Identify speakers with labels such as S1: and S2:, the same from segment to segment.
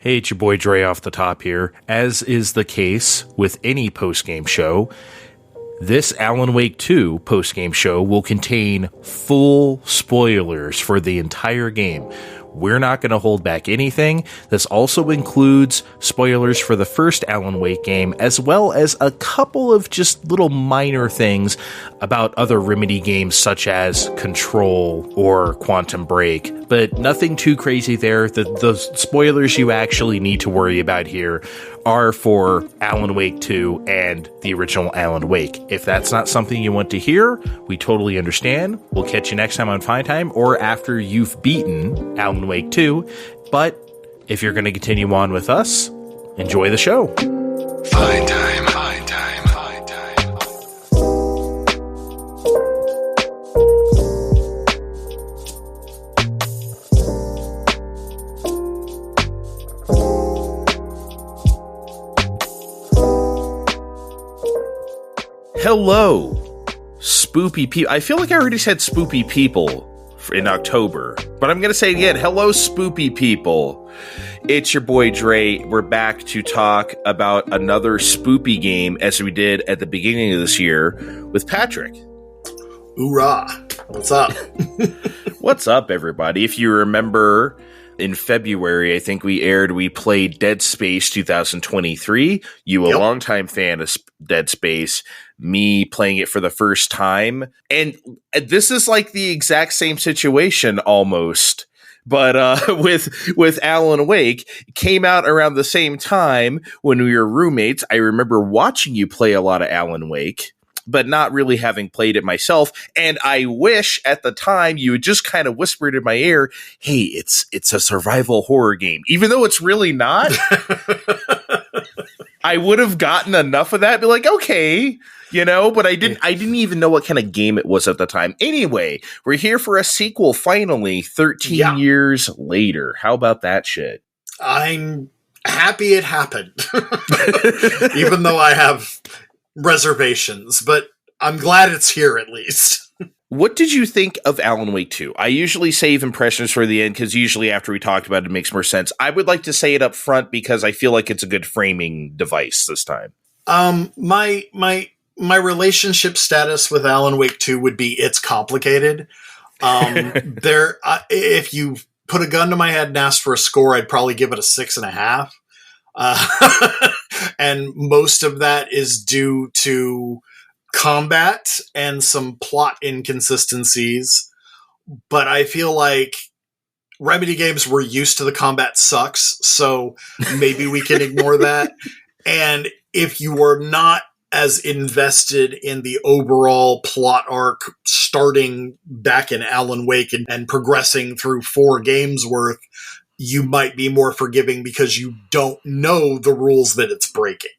S1: Hey, it's your boy Dre off the top here. As is the case with any postgame show, this Alan Wake 2 postgame show will contain full spoilers for the entire game. We're not going to hold back anything. This also includes spoilers for the first Alan Wake game, as well as a couple of just little minor things about other Remedy games such as Control or Quantum Break, but nothing too crazy there. The spoilers you actually need to worry about here are for Alan Wake 2 and the original Alan Wake. If that's not something you want to hear, we totally understand. We'll catch you next time on Fine Time or after you've beaten Alan Wake 2. But if you're going to continue on with us, enjoy the show.
S2: Fine Time, Fine Time, Fine Time.
S1: Hello, spoopy people. I feel like I already said spoopy people in October, but I'm going to say it again. Hello, spoopy people. It's your boy Dre. We're back to talk about another spoopy game as we did at the beginning of this year with Patrick.
S3: Hoorah. What's up?
S1: What's up, everybody? If you remember, in February, I think we played Dead Space 2023. You, a longtime fan of Dead Space, me playing it for the first time. And this is like the exact same situation almost. But with Alan Wake, it came out around the same time when we were roommates. I remember watching you play a lot of Alan Wake, but not really having played it myself. And I wish at the time you had just kind of whispered in my ear, hey, it's a survival horror game, even though it's really not. I would have gotten enough of that, be like, okay, but I didn't even know what kind of game it was at the time. Anyway, we're here for a sequel finally, 13 years later. How about that shit?
S3: I'm happy it happened. Even though I have reservations, but I'm glad it's here at least.
S1: What did you think of Alan Wake 2? I usually save impressions for the end because usually after we talked about it, it makes more sense. I would like to say it up front because I feel like it's a good framing device this time.
S3: My relationship status with Alan Wake 2 would be it's complicated. If you put a gun to my head and asked for a score, I'd probably give it a 6.5. And most of that is due to combat and some plot inconsistencies. But I feel like Remedy games were used to the combat sucks, so maybe we can ignore that. And if you are not as invested in the overall plot arc starting back in Alan Wake and progressing through 4 games worth, you might be more forgiving because you don't know the rules that it's breaking.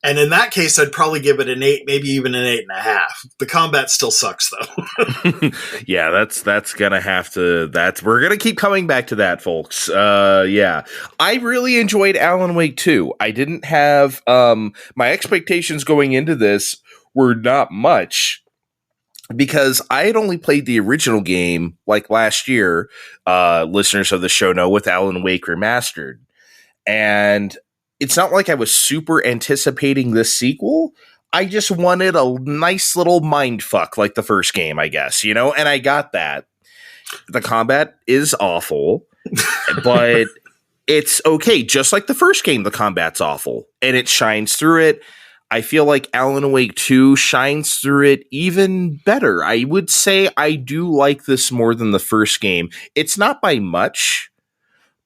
S3: And in that case, I'd probably give it an 8, maybe even an 8.5. The combat still sucks, though.
S1: Yeah, that's gonna have to. We're gonna keep coming back to that, folks. Yeah, I really enjoyed Alan Wake 2. I didn't have my expectations going into this were not much because I had only played the original game like last year. Listeners of the show know, with Alan Wake Remastered, and it's not like I was super anticipating this sequel. I just wanted a nice little mindfuck like the first game, I guess, and I got that. The combat is awful, but it's okay. Just like the first game, the combat's awful, and it shines through it. I feel like Alan Wake 2 shines through it even better. I would say I do like this more than the first game. It's not by much,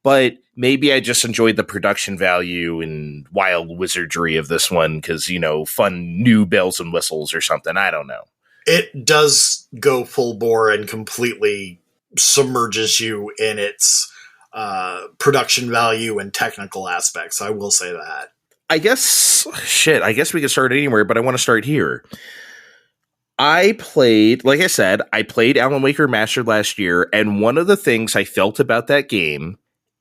S1: but maybe I just enjoyed the production value and wild wizardry of this one because, fun new bells and whistles or something. I don't know.
S3: It does go full bore and completely submerges you in its production value and technical aspects. I will say that.
S1: I guess we can start anywhere, but I want to start here. Like I said, I played Alan Wake Remastered last year, and one of the things I felt about that game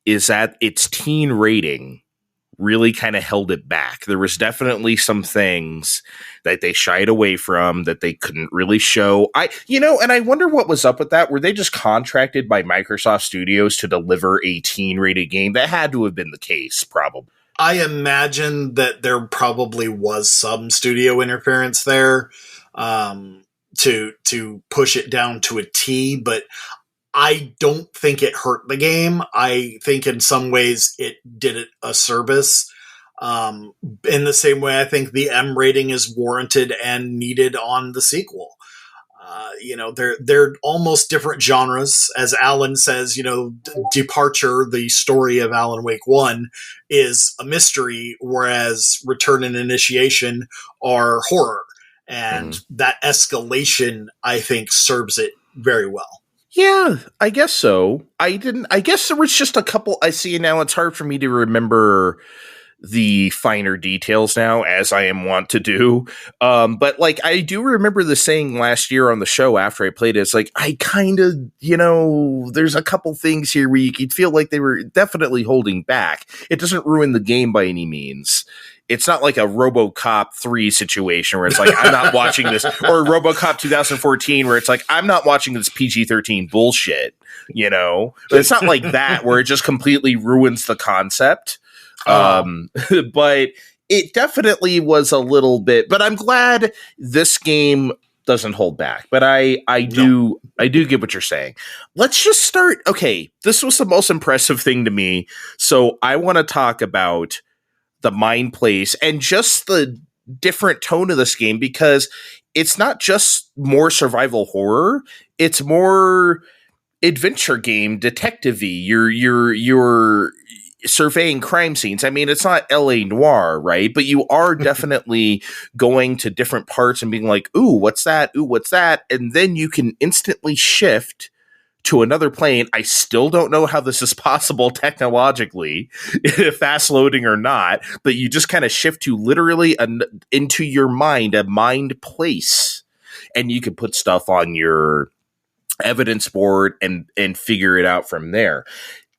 S1: is that its teen rating really kind of held it back. There was definitely some things that they shied away from that they couldn't really show. And I wonder what was up with that. Were they just contracted by Microsoft Studios to deliver a teen-rated game? That had to have been the case, probably.
S3: I imagine that there probably was some studio interference there to push it down to a T, but I don't think it hurt the game. I think in some ways it did it a service. In the same way, I think the M rating is warranted and needed on the sequel. They're almost different genres. As Alan says, Departure, the story of Alan Wake 1, is a mystery, whereas Return and Initiation are horror. And that escalation, I think, serves it very well.
S1: Yeah, I guess so. I guess there was just a couple. I see now it's hard for me to remember the finer details now, as I am wont to do. But like, I do remember the saying last year on the show after I played it. It's like, I kind of, there's a couple things here where you could feel like they were definitely holding back. It doesn't ruin the game by any means. It's not like a RoboCop 3 situation where it's like, I'm not watching this, or RoboCop 2014 where it's like, I'm not watching this PG-13 bullshit, But it's not like that where it just completely ruins the concept. But it definitely was a little bit, but I'm glad this game doesn't hold back. But I do get what you're saying. Let's just start. Okay, this was the most impressive thing to me. So I want to talk about the mind place and just the different tone of this game, because it's not just more survival horror. It's more adventure game, detective-y. You're surveying crime scenes. I mean, it's not LA Noire, right? But you are definitely going to different parts and being like, ooh, what's that? Ooh, what's that? And then you can instantly shift to another plane. I still don't know how this is possible technologically, fast loading or not, but you just kind of shift to literally into your mind, a mind place, and you can put stuff on your evidence board and figure it out from there.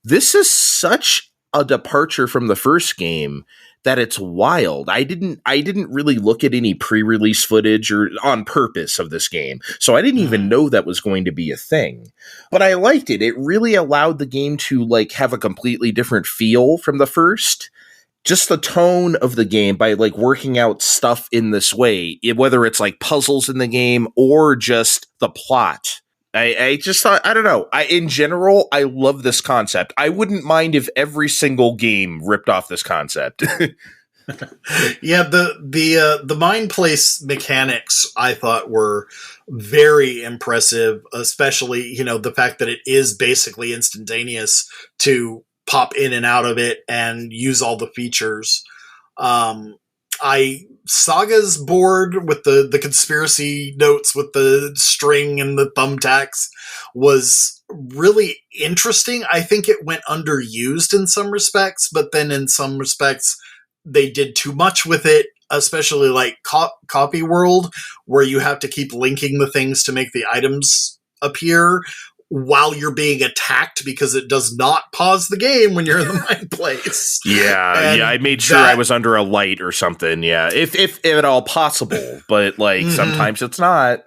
S1: This is such a departure from the first game that it's wild. I didn't really look at any pre-release footage or on purpose of this game, so I didn't even know that was going to be a thing. But I liked it. It really allowed the game to like have a completely different feel from the first. Just the tone of the game by like working out stuff in this way, whether it's like puzzles in the game or just the plot. I just thought, I don't know. In general, I love this concept. I wouldn't mind if every single game ripped off this concept.
S3: Yeah, the mind place mechanics I thought were very impressive, especially, the fact that it is basically instantaneous to pop in and out of it and use all the features. Saga's board with the conspiracy notes with the string and the thumbtacks was really interesting. I think it went underused in some respects, but then in some respects they did too much with it, especially like Copy World, where you have to keep linking the things to make the items appear while you're being attacked, because it does not pause the game when you're in the mind place.
S1: Yeah, I made sure I was under a light or something. Yeah, if at all possible, but like sometimes it's not.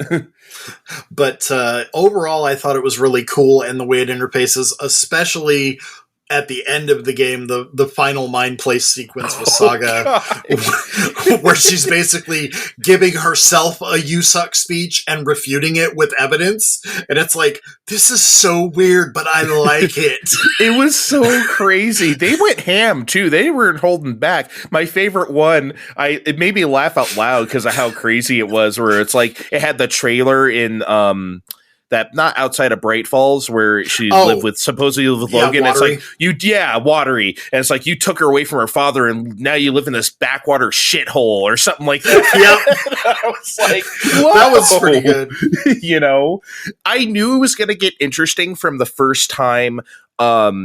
S3: But overall, I thought it was really cool, and the way it interfaces, especially at the end of the game, the final mind place sequence with Saga, where she's basically giving herself a "you suck" speech and refuting it with evidence. And it's like, this is so weird, but I like it.
S1: It was so crazy. They went ham too. They weren't holding back. My favorite one, it made me laugh out loud because of how crazy it was, where it's like, it had the trailer in, that not outside of Bright Falls where she lived with supposedly with Logan.
S3: Watery.
S1: It's like Watery, and it's like you took her away from her father, and now you live in this backwater shithole or something like that.
S3: Yep,
S1: I was like, whoa.
S3: That was pretty good.
S1: I knew it was going to get interesting from the first time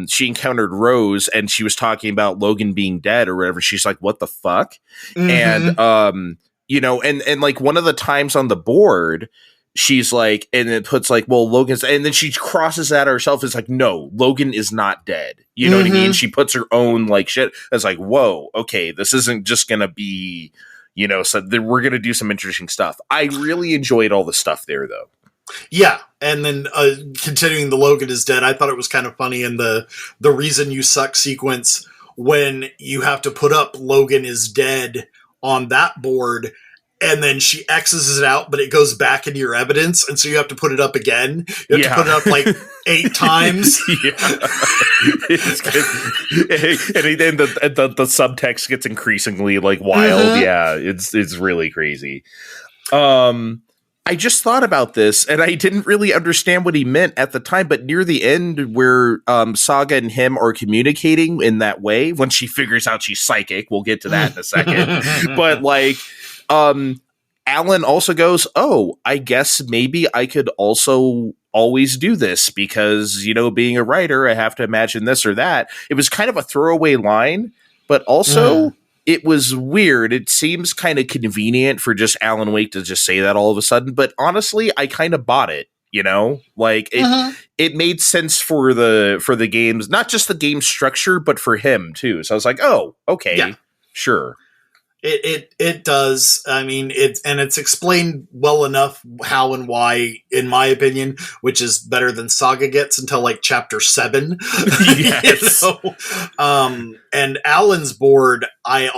S1: she encountered Rose, and she was talking about Logan being dead or whatever. She's like, "What the fuck?" And and like one of the times on the board, she's like, and it puts like, well, Logan's, and then she crosses that herself. It's like, no, Logan is not dead. You know what I mean? She puts her own like shit. It's like, whoa, okay, this isn't just gonna be, you know, so we're gonna do some interesting stuff. I really enjoyed all the stuff there, though.
S3: Yeah, and then continuing the Logan is dead, I thought it was kind of funny in the reason you suck sequence when you have to put up Logan is dead on that board, and then she X's it out, but it goes back into your evidence, and so you have to put it up again. You have to put it up like 8 times.
S1: Yeah. And then the subtext gets increasingly like wild. Yeah, it's really crazy. I just thought about this, and I didn't really understand what he meant at the time, but near the end where Saga and him are communicating in that way, when she figures out she's psychic, we'll get to that in a second, but like, Alan also goes, oh, I guess maybe I could also always do this because, you know, being a writer, I have to imagine this or that. It was kind of a throwaway line, but also... It was weird. It seems kind of convenient for just Alan Wake to just say that all of a sudden. But honestly, I kind of bought it, you know? Like, it made sense for the games, not just the game structure, but for him, too. So I was like, oh, okay, sure.
S3: It does. I mean, it's explained well enough how and why, in my opinion, which is better than Saga gets until like chapter 7.
S1: Yes.
S3: You know? And Alan's board, I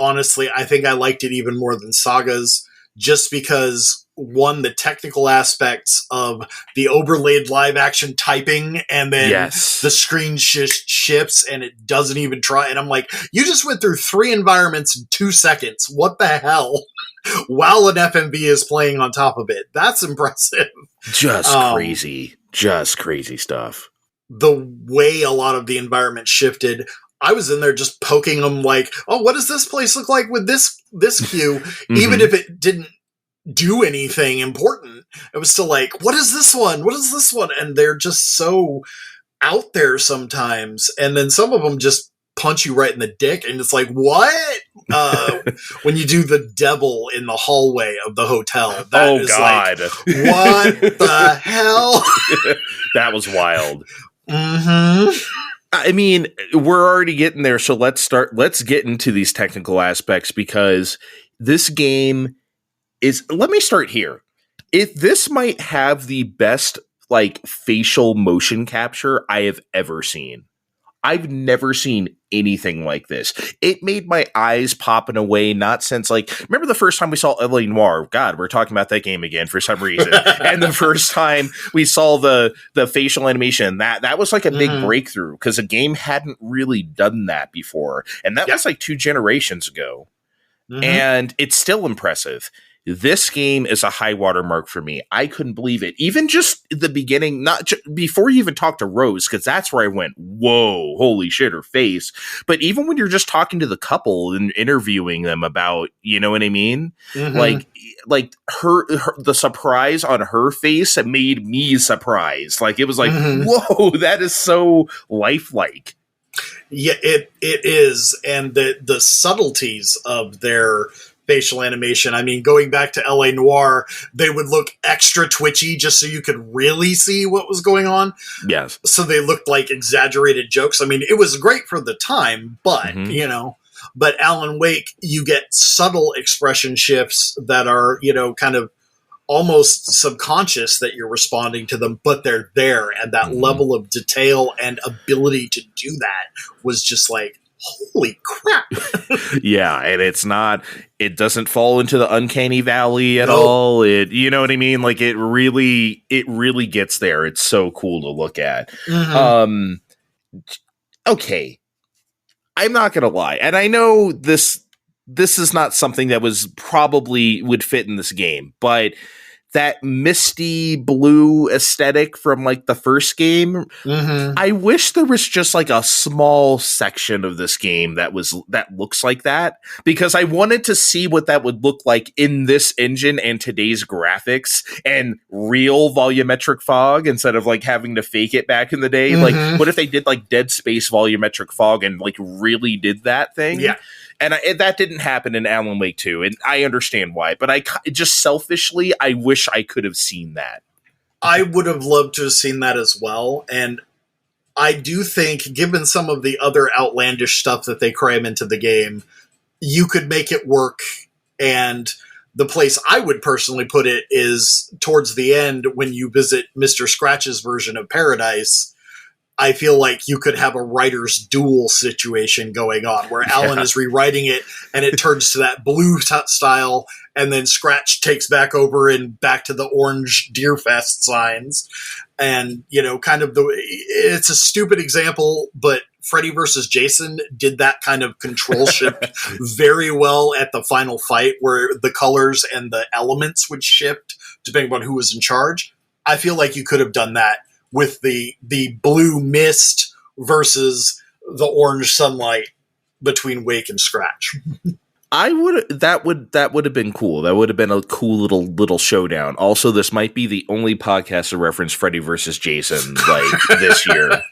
S3: think I liked it even more than Saga's, just because one, the technical aspects of the overlaid live action typing, and then the screen shifts and it doesn't even try. And I'm like, you just went through 3 environments in 2 seconds. What the hell? While an FMV is playing on top of it. That's impressive.
S1: Just crazy stuff.
S3: The way a lot of the environment shifted, I was in there just poking them like, oh, what does this place look like with this queue? Even if it didn't do anything important, it was still like, what is this one? What is this one? And they're just so out there sometimes. And then some of them just punch you right in the dick. And it's like, what? When you do the devil in the hallway of the hotel, that is God. Like, what the hell?
S1: That was wild. I mean, we're already getting there. So let's get into these technical aspects, because this game let me start here. If this might have the best like facial motion capture I have ever seen. I've never seen anything like this. It made my eyes pop in a way not since like, remember the first time we saw L.A. Noire? God, we're talking about that game again for some reason. And the first time we saw the facial animation, that was like a big breakthrough because a game hadn't really done that before. And that was like 2 generations ago. And it's still impressive. This game is a high watermark for me. I couldn't believe it. Even just the beginning, before you even talk to Rose, because that's where I went, whoa, holy shit, her face. But even when you're just talking to the couple and interviewing them about, you know what I mean? Like her the surprise on her face made me surprised. Like, it was like, whoa, that is so lifelike.
S3: Yeah, it is. And the subtleties of their facial animation. I mean, going back to L.A. Noire, they would look extra twitchy just so you could really see what was going on.
S1: Yes.
S3: So they looked like exaggerated jokes. I mean, it was great for the time, but, you know, but Alan Wake, you get subtle expression shifts that are, you know, kind of almost subconscious that you're responding to them, but they're there. And that level of detail and ability to do that was just like, holy crap.
S1: Yeah, and it doesn't fall into the uncanny valley at all. You know what I mean? Like, it really gets there. It's so cool to look at. Okay. I'm not gonna lie. And I know this is not something that would fit in this game, but that misty blue aesthetic from like the first game. I wish there was just like a small section of this game that looks like that, because I wanted to see what that would look like in this engine and today's graphics and real volumetric fog instead of like having to fake it back in the day. Like, what if they did like Dead Space volumetric fog and like really did that thing?
S3: Yeah.
S1: And that didn't happen in Alan Wake 2, and I understand why. But I just selfishly, I wish I could have seen that.
S3: I would have loved to have seen that as well. And I do think, given some of the other outlandish stuff that they cram into the game, you could make it work. And the place I would personally put it is towards the end when you visit Mr. Scratch's version of Paradise. I feel like you could have a writer's duel situation going on where Alan is rewriting it and it turns to that blue style, and then Scratch takes back over and back to the orange Deerfest signs. And, kind of it's a stupid example, but Freddy versus Jason did that kind of control shift very well at the final fight where the colors and the elements would shift depending on who was in charge. I feel like you could have done that with the blue mist versus the orange sunlight between Wake and Scratch.
S1: That would have been cool. That would have been a cool little showdown. Also, this might be the only podcast to reference Freddy versus Jason this year.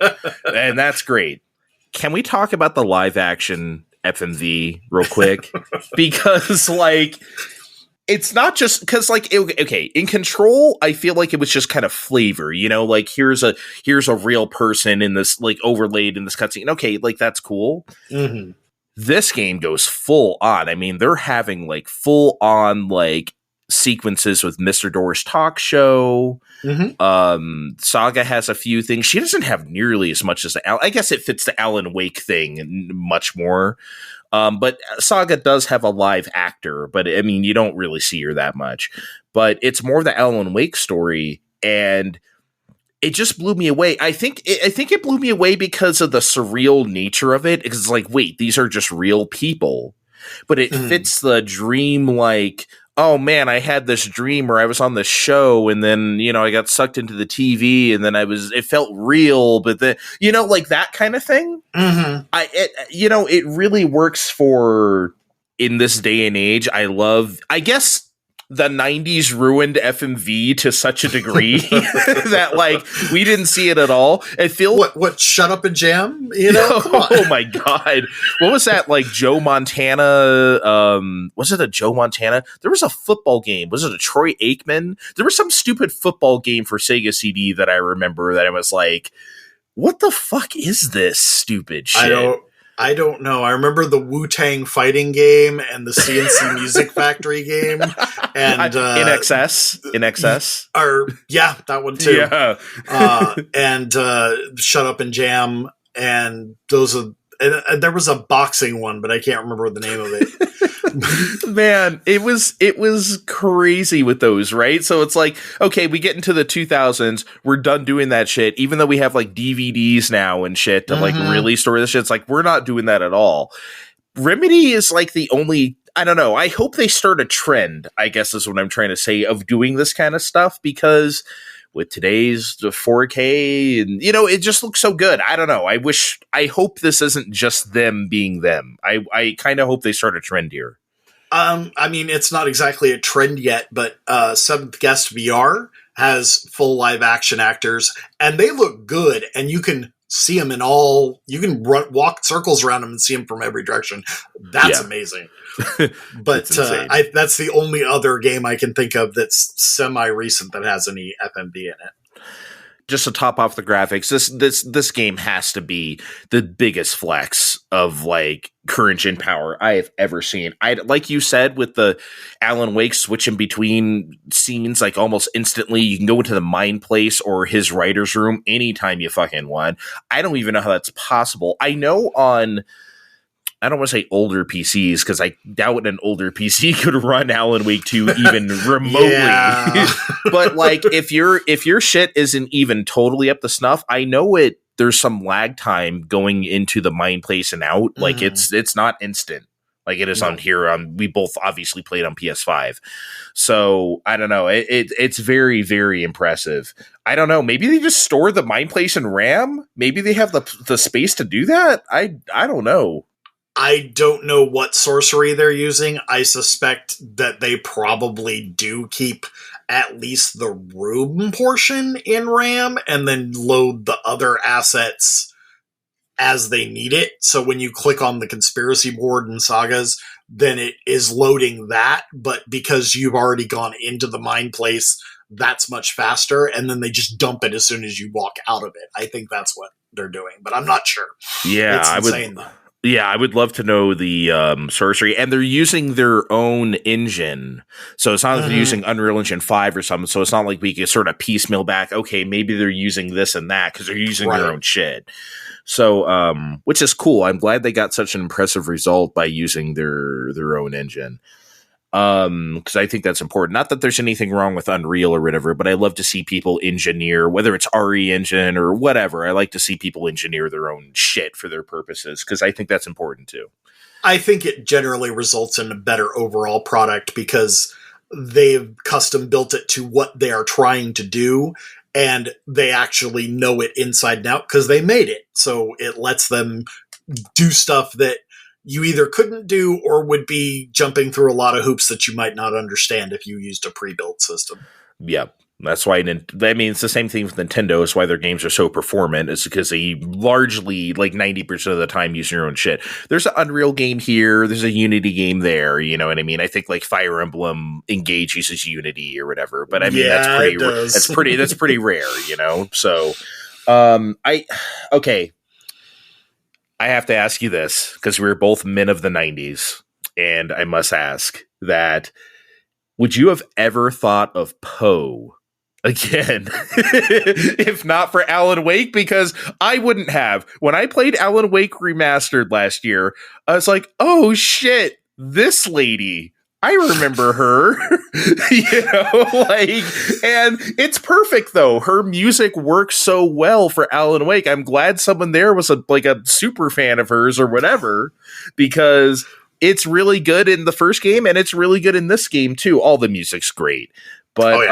S1: And that's great. Can we talk about the live action FMV real quick? Because it's not just because okay, in Control, I feel like it was just kind of flavor, here's a real person in this overlaid in this cutscene. Okay, that's cool.
S3: Mm-hmm.
S1: This game goes full on. I mean, they're having full on sequences with Mr. Door's talk show.
S3: Mm-hmm.
S1: Saga has a few things. She doesn't have nearly as much as I guess it fits the Alan Wake thing much more. But Saga does have a live actor, but I mean, you don't really see her that much. But it's more the Alan Wake story, and it just blew me away. I think it blew me away because of the surreal nature of it. It's wait, these are just real people, but it fits the dream. Oh man, I had this dream where I was on the show, and then I got sucked into the TV, and then it felt real, but then that kind of thing.
S3: Mm-hmm.
S1: It really works for in this day and age. I guess the 90s ruined FMV to such a degree that we didn't see it at all. I feel
S3: what Shut Up and Jam,
S1: Oh my god, what was that Joe Montana? Was it a Joe Montana? There was a football game. Was it a Troy Aikman? There was some stupid football game for Sega CD that I remember that I was what the fuck is this stupid shit?
S3: I don't know. I remember the Wu-Tang fighting game and the CNC Music Factory game, and
S1: In Excess,
S3: or that one too.
S1: Yeah,
S3: and Shut Up and Jam, and those are. And there was a boxing one, but I can't remember the name of it.
S1: Man, it was crazy with those, right? So it's okay, we get into the 2000s, we're done doing that shit, even though we have DVDs now and shit to really store this shit. It's we're not doing that at all. Remedy is the only, I don't know, I hope they start a trend, I guess is what I'm trying to say, of doing this kind of stuff, because with today's 4K and it just looks so good. I don't know. I hope this isn't just them being them. I kind of hope they start a trend here.
S3: I mean, it's not exactly a trend yet, but Seventh Guest VR has full live action actors, and they look good, and you can see them you can walk circles around them and see them from every direction. That's amazing. But that's the only other game I can think of that's semi-recent that has any FMV in it.
S1: Just to top off the graphics, this game has to be the biggest flex of current gen power I have ever seen. Like you said, with the Alan Wake switching between scenes almost instantly, you can go into the mind place or his writer's room anytime you fucking want. I don't even know how that's possible. I know I don't want to say older PCs because I doubt an older PC could run Alan Wake 2 even remotely. But if your shit isn't even totally up to snuff, I know there's some lag time going into the mind place and out. It's not instant. It is on here. We both obviously played on PS5. So I don't know. It's very, very impressive. I don't know. Maybe they just store the mind place in RAM. Maybe they have the space to do that. I don't know.
S3: I don't know what sorcery they're using. I suspect that they probably do keep at least the room portion in RAM and then load the other assets as they need it. So when you click on the conspiracy board in Sagas, then it is loading that. But because you've already gone into the mind place that's much faster, and then they just dump it as soon as you walk out of it. I think that's what they're doing, but I'm not sure.
S1: Yeah,
S3: It's insane, though.
S1: Yeah, I would love to know the sorcery, and they're using their own engine, so it's not like they're using Unreal Engine 5 or something. So it's not like we can sort of piecemeal back. Okay, maybe they're using this and that because they're using their own shit. So, which is cool. I'm glad they got such an impressive result by using their own engine. Because I think that's important. Not that there's anything wrong with Unreal or whatever, but I love to see people engineer, whether it's RE Engine or whatever. I like to see people engineer their own shit for their purposes because I think that's important too.
S3: I think it generally results in a better overall product because they've custom built it to what they are trying to do, and they actually know it inside and out because they made it. So it lets them do stuff that you either couldn't do or would be jumping through a lot of hoops that you might not understand if you used a pre-built system.
S1: Yep. That's why, I mean, it's the same thing with Nintendo. It's why their games are so performant. It's because they largely, like 90% of the time, use your own shit. There's an Unreal game here. There's a Unity game there. You know what I mean? I think like Fire Emblem Engage uses Unity or whatever. But I mean, that's pretty rare, you know? So, okay. I have to ask you this because we're both men of the 90s, and I must ask that would you have ever thought of Poe again if not for Alan Wake? Because I wouldn't have. When I played Alan Wake Remastered last year, I was like, oh shit, this lady. I remember her, you know, like, and it's perfect though. Her music works so well for Alan Wake. I'm glad someone there was a super fan of hers or whatever, because it's really good in the first game and it's really good in this game too. All the music's great, but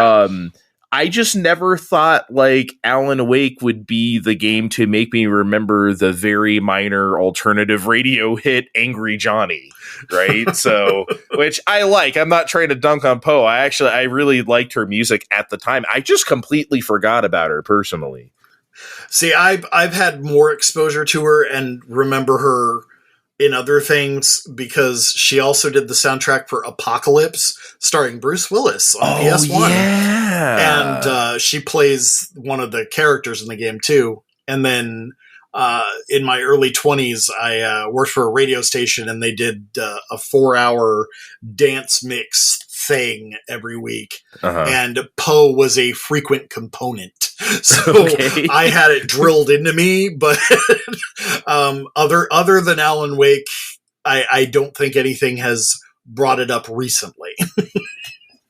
S1: I just never thought like Alan Wake would be the game to make me remember the very minor alternative radio hit Angry Johnny, right? So, which I like. I'm not trying to dunk on Poe. I really liked her music at the time. I just completely forgot about her personally.
S3: See, I've had more exposure to her and remember her in other things because she also did the soundtrack for Apocalypse starring Bruce Willis on PS1.
S1: Yeah.
S3: And she plays one of the characters in the game too. And then in my early 20s, I worked for a radio station and they did a 4-hour dance mix thing every week. And Poe was a frequent component. So I had it drilled into me, but other than Alan Wake, I don't think anything has brought it up recently.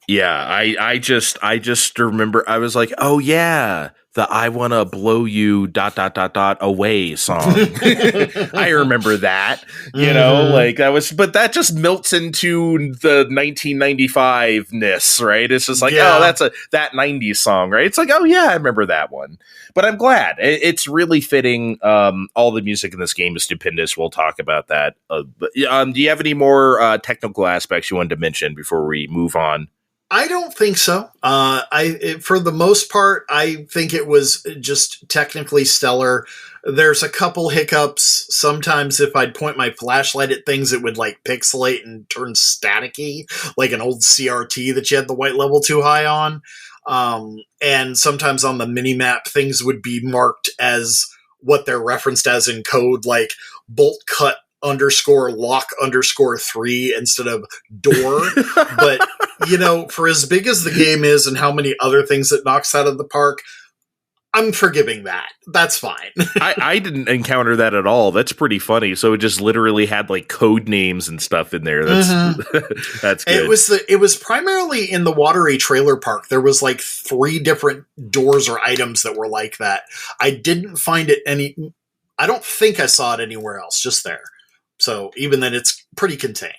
S1: Yeah, I just remember I was like, oh yeah, the I Wanna Blow You ... away song. I remember that, you know, like that was, but that just melts into the 1995-ness, right? It's just like, oh, that's that 90s song, right? It's like, oh yeah, I remember that one. But I'm glad it's really fitting. All the music in this game is stupendous. We'll talk about that. Do you have any more technical aspects you wanted to mention before we move on?
S3: I don't think so. For the most part, I think it was just technically stellar. There's a couple hiccups. Sometimes if I'd point my flashlight at things, it would like pixelate and turn staticky, like an old CRT that you had the white level too high on. And sometimes on the mini-map, things would be marked as what they're referenced as in code, like bolt cut _lock_3 instead of door. But, you know, for as big as the game is and how many other things it knocks out of the park, I'm forgiving that. That's fine.
S1: I didn't encounter that at all. That's pretty funny. So it just literally had like code names and stuff in there. That's that's good.
S3: It was primarily in the watery trailer park. There was like 3 different doors or items that were like that. I didn't find it I don't think I saw it anywhere else, just there. So even then, it's pretty contained.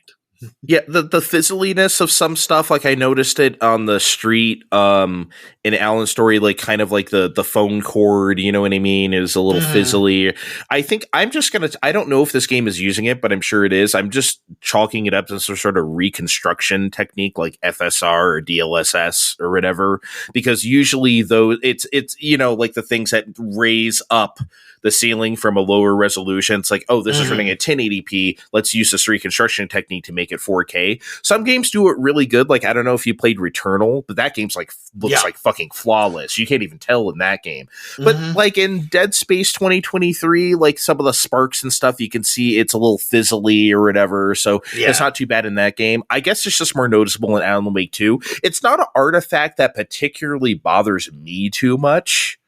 S1: Yeah, the fizzliness of some stuff, like I noticed it on the street in Alan's story, like kind of like the phone cord, you know what I mean, is a little fizzly. I think I'm just going to, I don't know if this game is using it, but I'm sure it is. I'm just chalking it up to some sort of reconstruction technique like FSR or DLSS or whatever, because usually though it's, you know, like the things that raise up the ceiling from a lower resolution. It's like, oh, this is running at 1080p. Let's use this reconstruction technique to make it 4K. Some games do it really good. Like, I don't know if you played Returnal, but that game's like looks like fucking flawless. You can't even tell in that game. But like in Dead Space 2023, like some of the sparks and stuff, you can see it's a little fizzly or whatever. So it's not too bad in that game. I guess it's just more noticeable in Alan Wake 2. It's not an artifact that particularly bothers me too much.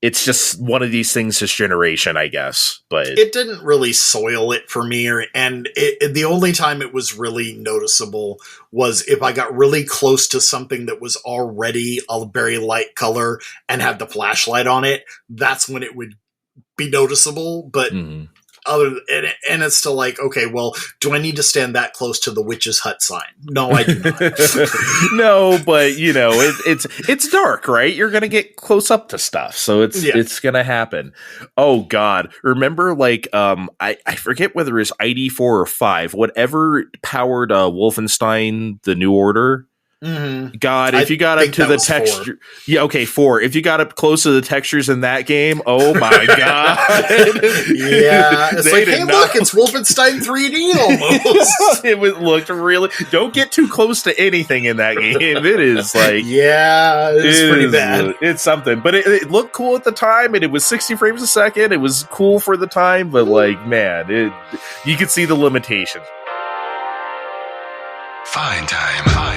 S1: It's just one of these things this generation, I guess. But
S3: it didn't really soil it for me. And the only time it was really noticeable was if I got really close to something that was already a very light color and had the flashlight on it. That's when it would be noticeable. But and it's still like, okay, well, do I need to stand that close to the witch's hut sign? No, I do not.
S1: No, but you know, it's dark, right? You're gonna get close up to stuff, so it's gonna happen. Oh God, remember like I forget whether it's ID4 or 5, whatever powered Wolfenstein: The New Order. God, if you got up to the texture, 4. If you got up close to the textures in that game, oh my God,
S3: it's like, hey, look, it's Wolfenstein 3D almost.
S1: It looked really. Don't get too close to anything in that game. It is like,
S3: it's pretty bad.
S1: It's something, but it looked cool at the time, and it was 60 frames a second. It was cool for the time, but like, man, you could see the limitations.
S2: Fine time.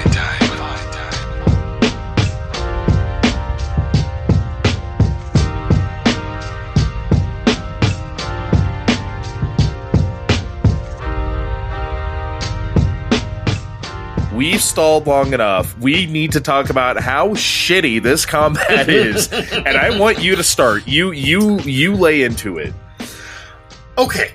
S1: We've stalled long enough. We need to talk about how shitty this combat is, and I want you to start. You lay into it.
S3: Okay.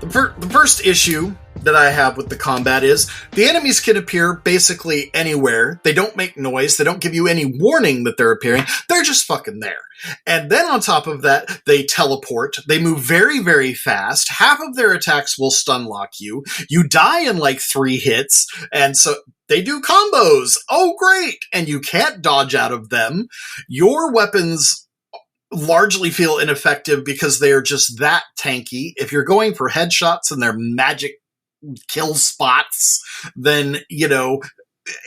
S3: The first issue that I have with the combat is the enemies can appear basically anywhere. They don't make noise. They don't give you any warning that they're appearing. They're just fucking there. And then on top of that, they teleport. They move very, very fast. Half of their attacks will stun lock you. You die in like 3 hits. And so they do combos. Oh, great. And you can't dodge out of them. Your weapons largely feel ineffective because they are just that tanky. If you're going for headshots and they're magic kill spots, then, you know,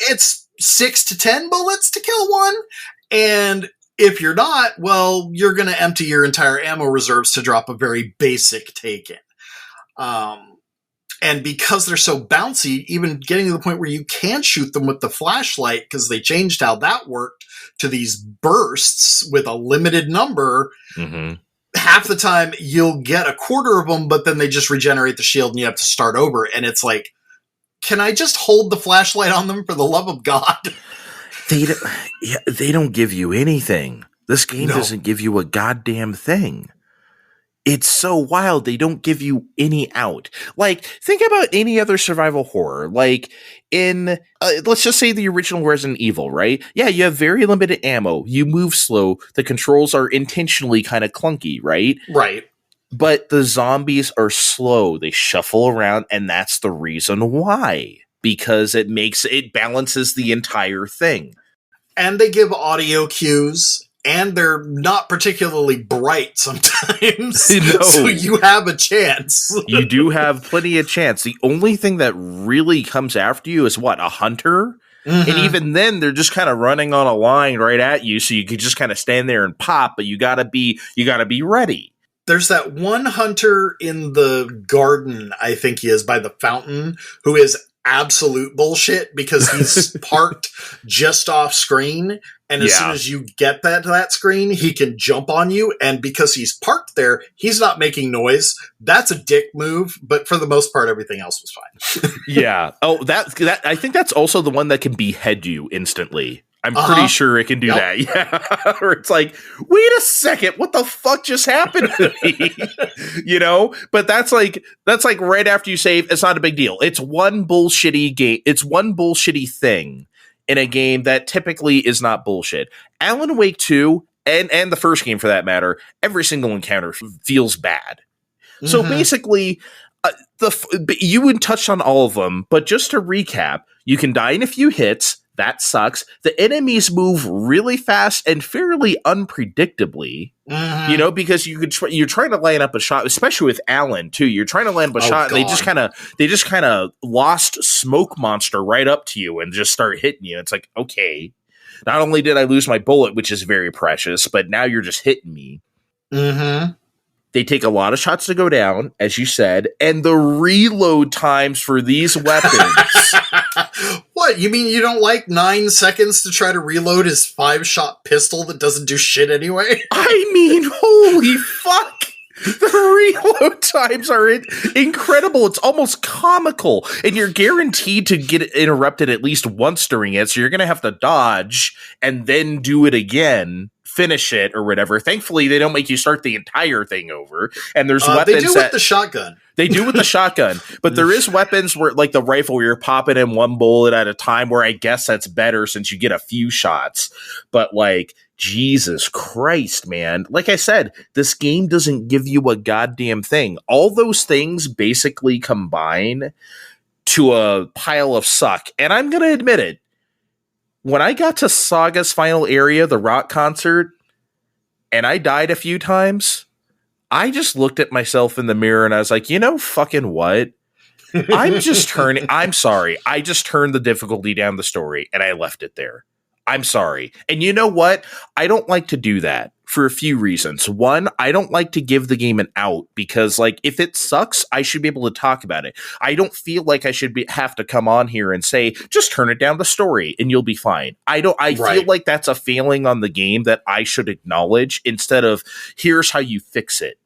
S3: it's 6 to 10 bullets to kill one. And if you're not, well, you're going to empty your entire ammo reserves to drop a very basic take-in. And because they're so bouncy, even getting to the point where you can shoot them with the flashlight, because they changed how that worked to these bursts with a limited number, half the time you'll get a quarter of them, but then they just regenerate the shield and you have to start over. And it's like, can I just hold the flashlight on them for the love of God?
S1: They don't give you anything. This game doesn't give you a goddamn thing. It's so wild. They don't give you any out. Like, think about any other survival horror. Like in, let's just say the original Resident Evil, right? Yeah, you have very limited ammo. You move slow. The controls are intentionally kind of clunky, right?
S3: Right.
S1: But the zombies are slow. They shuffle around, and that's the reason why. Because it balances the entire thing.
S3: And they give audio cues. And they're not particularly bright sometimes. So you have a chance.
S1: You do have plenty of chance. The only thing that really comes after you is what? A hunter? And even then, they're just kind of running on a line right at you. So you could just kind of stand there and pop, but you gotta be ready.
S3: There's that one hunter in the garden, I think he is, by the fountain, who is absolute bullshit because he's parked just off screen. And as soon as you get to that screen, he can jump on you. And because he's parked there, he's not making noise. That's a dick move. But for the most part, everything else was fine.
S1: Yeah. Oh, that I think that's also the one that can behead you instantly. I'm pretty sure it can do that. Yeah. Or it's like, wait a second, what the fuck just happened to me? You know? But that's like right after you save, it's not a big deal. It's one bullshitty game. It's one bullshitty thing in a game that typically is not bullshit. Alan Wake 2, and the first game for that matter, every single encounter feels bad. So basically, you touched on all of them, but just to recap, you can die in a few hits. That sucks. The enemies move really fast and fairly unpredictably. Because you're trying to line up a shot, especially with Alan too. You're trying to land up a shot, and they just kind of lost smoke monster right up to you and just start hitting you. It's like, okay, not only did I lose my bullet, which is very precious, but now you're just hitting me. They take a lot of shots to go down, as you said, and the reload times for these weapons.
S3: What, you mean you don't like 9 seconds to try to reload his 5-shot pistol that doesn't do shit anyway?
S1: I mean, holy fuck! The reload times are incredible. It's almost comical. And you're guaranteed to get interrupted at least once during it, so you're going to have to dodge and then do it again. Finish it or whatever. Thankfully, they don't make you start the entire thing over. And there's weapons
S3: they do with the shotgun.
S1: They do with the shotgun, but there is weapons where, like the rifle, where you're popping in one bullet at a time. Where I guess that's better since you get a few shots. But like, Jesus Christ, man! Like I said, this game doesn't give you a goddamn thing. All those things basically combine to a pile of suck. And I'm gonna admit it. When I got to Saga's final area, the rock concert, and I died a few times, I just looked at myself in the mirror and I was like, you know, fucking what? I'm sorry. I just turned the difficulty down the story and I left it there. I'm sorry. And you know what? I don't like to do that for a few reasons. One, I don't like to give the game an out because, like, if it sucks, I should be able to talk about it. I don't feel like I should have to come on here and say, just turn it down the story and you'll be fine. I feel like that's a failing on the game that I should acknowledge instead of here's how you fix it,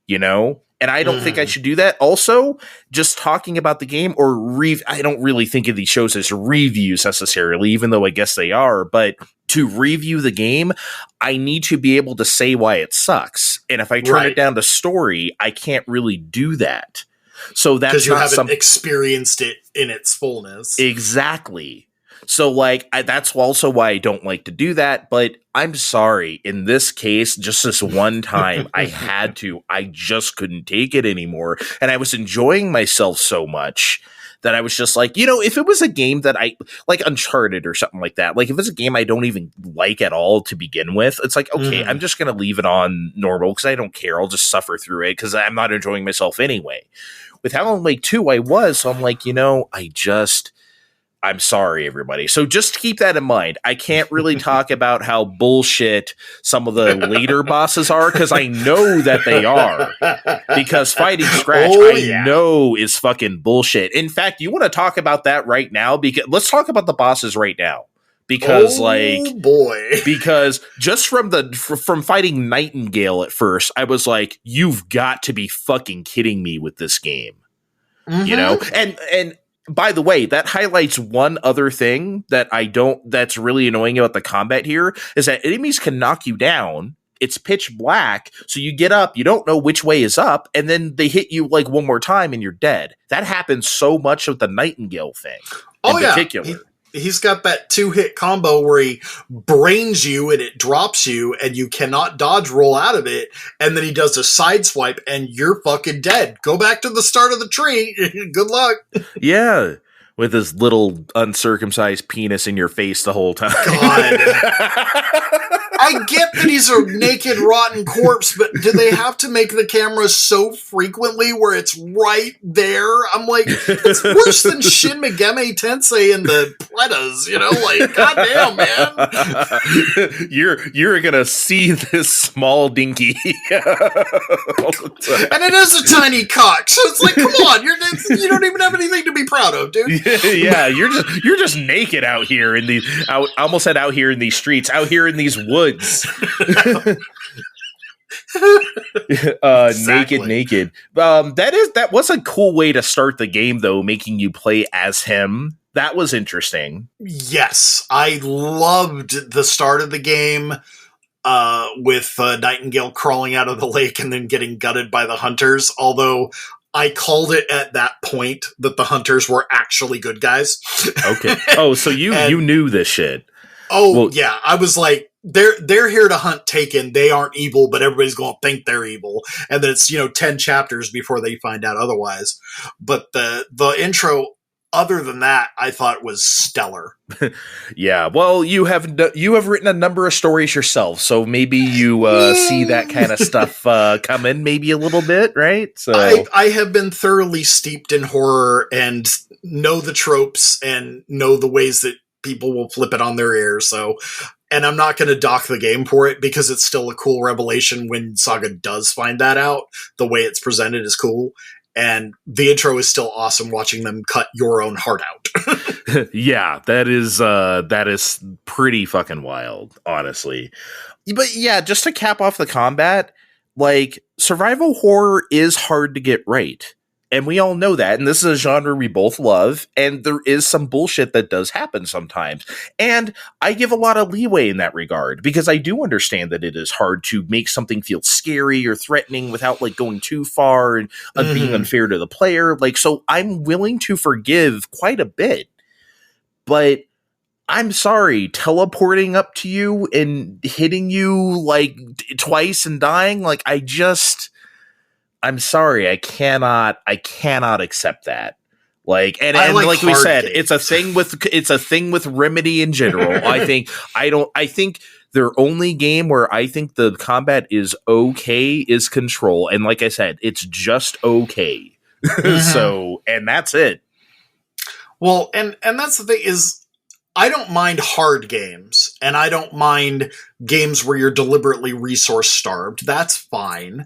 S1: you know? And I don't think I should do that. Also, just talking about the game I don't really think of these shows as reviews necessarily, even though I guess they are. But to review the game, I need to be able to say why it sucks. And if I turn it down to story, I can't really do that. So that's
S3: because you haven't experienced it in its fullness.
S1: Exactly. So, like, that's also why I don't like to do that. But I'm sorry. In this case, just this one time, I just couldn't take it anymore. And I was enjoying myself so much that I was just like, you know, if it was a game that like Uncharted or something like that, like if it's a game I don't even like at all to begin with, it's like, okay, I'm just going to leave it on normal because I don't care. I'll just suffer through it because I'm not enjoying myself anyway. With Alan Wake 2, I was. So I'm like, you know, I'm sorry, everybody. So just keep that in mind. I can't really talk about how bullshit some of the later bosses are because I know that they are. Because fighting Scratch, know is fucking bullshit. In fact, you want to talk about that right now? Because let's talk about the bosses right now. Because because just from fighting Nightingale at first, I was like, you've got to be fucking kidding me with this game. You know? And by the way, that highlights one other thing that's really annoying about the combat here is that enemies can knock you down. It's pitch black. So you get up, you don't know which way is up, and then they hit you like one more time and you're dead. That happens so much with the Nightingale thing. In particular.
S3: He's got that 2-hit combo where he brains you and it drops you and you cannot dodge roll out of it. And then he does a side swipe and you're fucking dead. Go back to the start of the tree. Good luck.
S1: Yeah. With his little uncircumcised penis in your face the whole time.
S3: God. I get that he's a naked, rotten corpse, but do they have to make the camera so frequently where it's right there? I'm like, it's worse than Shin Megami Tensei and the Pretas, you know? Like, goddamn, man.
S1: You're gonna see this small dinky.
S3: And it is a tiny cock, so it's like, come on, you don't even have anything to be proud of, dude.
S1: Yeah, you're just naked out here in these almost said out here in these streets, out here in these woods. Exactly. Naked. That was a cool way to start the game, though, making you play as him. That was interesting.
S3: Yes, I loved the start of the game with Nightingale crawling out of the lake and then getting gutted by the hunters. Although I called it at that point that the hunters were actually good guys. Okay.
S1: Oh, so you knew this shit.
S3: Oh, well, yeah. I was like, they're here to hunt Taken. They aren't evil, but everybody's going to think they're evil. And then it's, 10 chapters before they find out otherwise. But the intro, other than that, I thought was stellar.
S1: Yeah, well, you have written a number of stories yourself, so maybe you see that kind of stuff coming maybe a little bit, right? So
S3: I have been thoroughly steeped in horror and know the tropes and know the ways that people will flip it on their ear. So, and I'm not going to dock the game for it because it's still a cool revelation when Saga does find that out. The way it's presented is cool. And the intro is still awesome watching them cut your own heart out.
S1: Yeah, that is pretty fucking wild, honestly. But yeah, just to cap off the combat, like, survival horror is hard to get right. And we all know that, and this is a genre we both love, and there is some bullshit that does happen sometimes. And I give a lot of leeway in that regard, because I do understand that it is hard to make something feel scary or threatening without, like, going too far and being unfair to the player. Like, so I'm willing to forgive quite a bit. But I'm sorry, teleporting up to you and hitting you, like, twice and dying, like, I'm sorry, I cannot accept that. Like, and like we said,
S3: games.
S1: it's a thing with Remedy in general. I think their only game where I think the combat is okay is Control, and like I said, it's just okay. So, and that's it.
S3: Well, and that's the thing is, I don't mind hard games, and I don't mind games where you're deliberately resource starved. That's fine.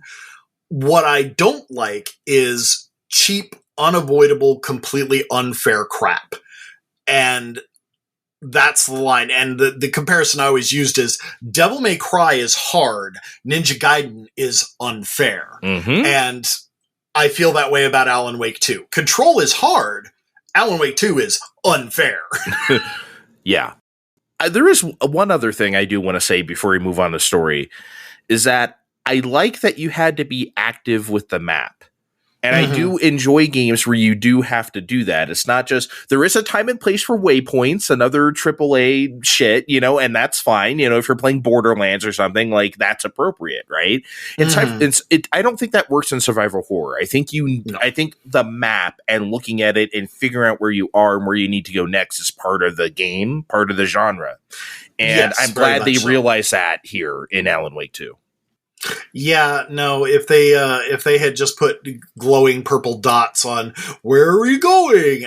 S3: What I don't like is cheap, unavoidable, completely unfair crap. And that's the line. And the comparison I always used is Devil May Cry is hard, Ninja Gaiden is unfair. And I feel that way about Alan Wake 2. Control is hard, Alan Wake 2 is unfair.
S1: Yeah. There is one other thing I do want to say before we move on to story, is that I like that you had to be active with the map. And I do enjoy games where you do have to do that. It's not just, there is a time and place for waypoints, another AAA shit, you know, and that's fine. You know, if you're playing Borderlands or something, like, that's appropriate, right? I don't think that works in survival horror. I think I think the map and looking at it and figuring out where you are and where you need to go next is part of the game, part of the genre. And yes, I'm glad they realized that here in Alan Wake 2.
S3: Yeah, no, if they had just put glowing purple dots on where are we going,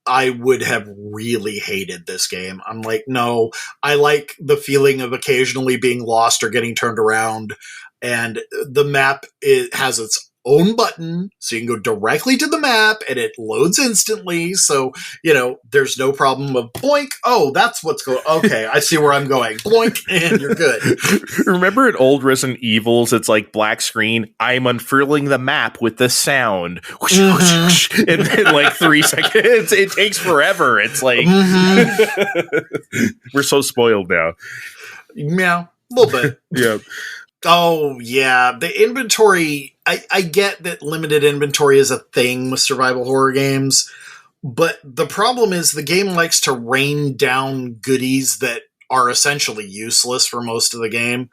S3: I would have really hated this game. I'm like, no, I like the feeling of occasionally being lost or getting turned around, and the map, it has its own button, so you can go directly to the map, and it loads instantly, so, you know, there's no problem of boink, oh, that's what's going, okay, I see where I'm going, boink, and you're good.
S1: Remember in old Resident Evils, it's like black screen, I'm unfurling the map with the sound, and then like 3 seconds, it takes forever, it's like, we're so spoiled now.
S3: Yeah, a little bit.
S1: Yeah.
S3: Oh, yeah. The inventory, I get that limited inventory is a thing with survival horror games, but the problem is the game likes to rain down goodies that are essentially useless for most of the game.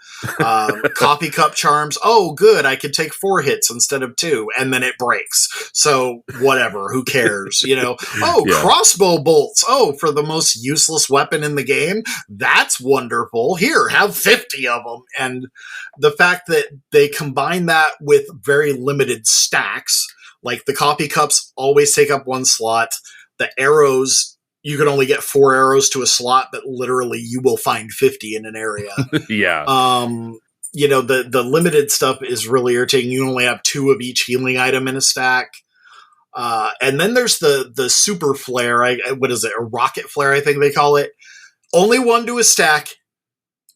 S3: Coffee cup charms, oh, good, I could take 4 hits instead of 2, and then it breaks. So, whatever, who cares, you know? Oh, yeah. Crossbow bolts, oh, for the most useless weapon in the game? That's wonderful. Here, have 50 of them. And the fact that they combine that with very limited stacks, like the coffee cups always take up 1 slot, the arrows, you can only get 4 arrows to a slot, but literally you will find 50 in an area.
S1: Yeah.
S3: You know, the limited stuff is really irritating. You only have 2 of each healing item in a stack. And then there's the super flare. What is it? A rocket flare, I think they call it. Only 1 to a stack.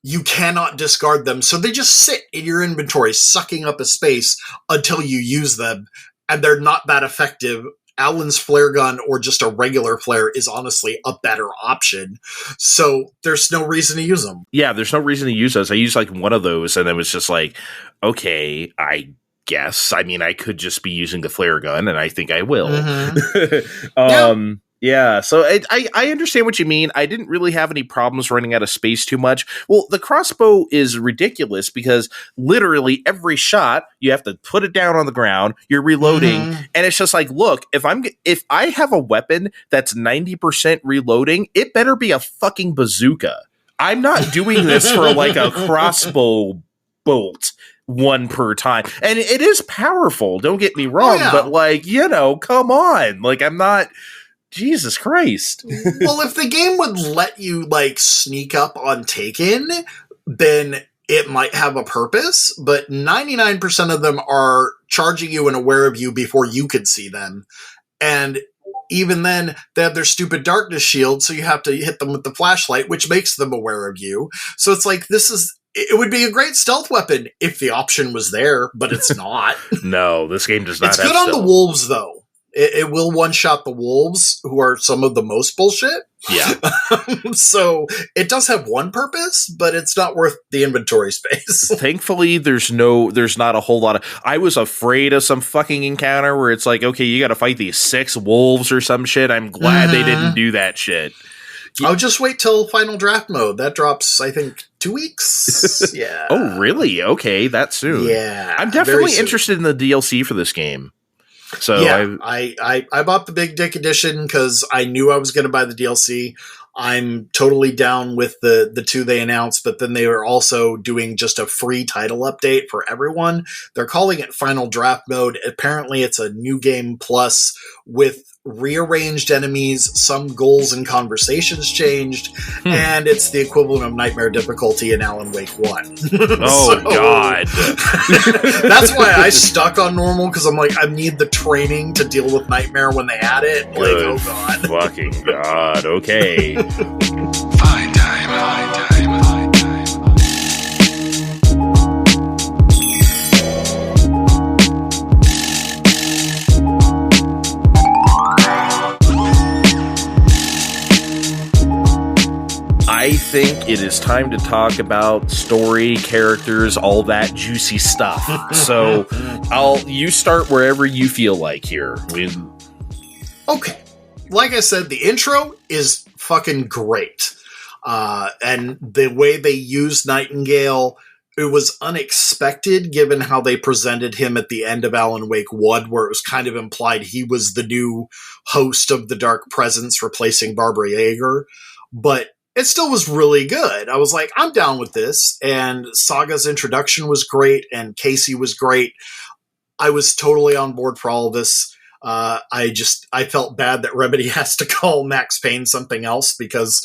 S3: You cannot discard them. So they just sit in your inventory, sucking up a space until you use them. And they're not that effective. Alan's flare gun or just a regular flare is honestly a better option. So there's no reason to use them.
S1: Yeah, there's no reason to use those. I used like one of those and it was just like, okay, I guess. I mean, I could just be using the flare gun and I think I will.
S3: Yeah.
S1: Yeah, so I understand what you mean. I didn't really have any problems running out of space too much. Well, the crossbow is ridiculous because literally every shot you have to put it down on the ground. You're reloading, and it's just like, look, if I have a weapon that's 90% reloading, it better be a fucking bazooka. I'm not doing this for like a crossbow bolt. One per time, and it is powerful. Don't get me wrong, but like, come on, like I'm not. Jesus Christ.
S3: Well, if the game would let you, like, sneak up on Taken, then it might have a purpose, but 99% of them are charging you and aware of you before you could see them. And even then, they have their stupid darkness shield, so you have to hit them with the flashlight, which makes them aware of you. So it's like, it would be a great stealth weapon if the option was there, but it's not.
S1: No, this game does not
S3: It's
S1: have
S3: good on
S1: stealth.
S3: the wolves, though. It will one-shot the wolves, who are some of the most bullshit.
S1: Yeah.
S3: So it does have one purpose, but it's not worth the inventory space.
S1: Thankfully, there's not a whole lot of... I was afraid of some fucking encounter where it's like, okay, you gotta fight these 6 wolves or some shit. I'm glad they didn't do that shit.
S3: I'll just wait till final draft mode. That drops, I think, 2 weeks. Yeah.
S1: Oh, really? Okay, that soon.
S3: Yeah.
S1: I'm definitely interested in the DLC for this game. So
S3: yeah, I bought the Big Dick Edition because I knew I was going to buy the DLC. I'm totally down with the 2 they announced, but then they were also doing just a free title update for everyone. They're calling it Final Draft Mode. Apparently it's a new game plus with rearranged enemies, some goals and conversations changed, and it's the equivalent of Nightmare difficulty in Alan Wake 1.
S1: Oh, God.
S3: That's why I stuck on normal, because I'm like, I need the training to deal with Nightmare when they add it. Like, oh, God.
S1: Fucking God. Okay.
S2: Fine time, fine time, fine time.
S1: I think it is time to talk about story, characters, all that juicy stuff. So you start wherever you feel like here.
S3: Okay. Like I said, the intro is fucking great. And the way they used Nightingale, it was unexpected given how they presented him at the end of Alan Wake 1, where it was kind of implied he was the new host of the Dark Presence, replacing Barbara Yeager. But it still was really good. I was like, I'm down with this. And Saga's introduction was great, and Casey was great. I was totally on board for all of this. I felt bad that Remedy has to call Max Payne something else because,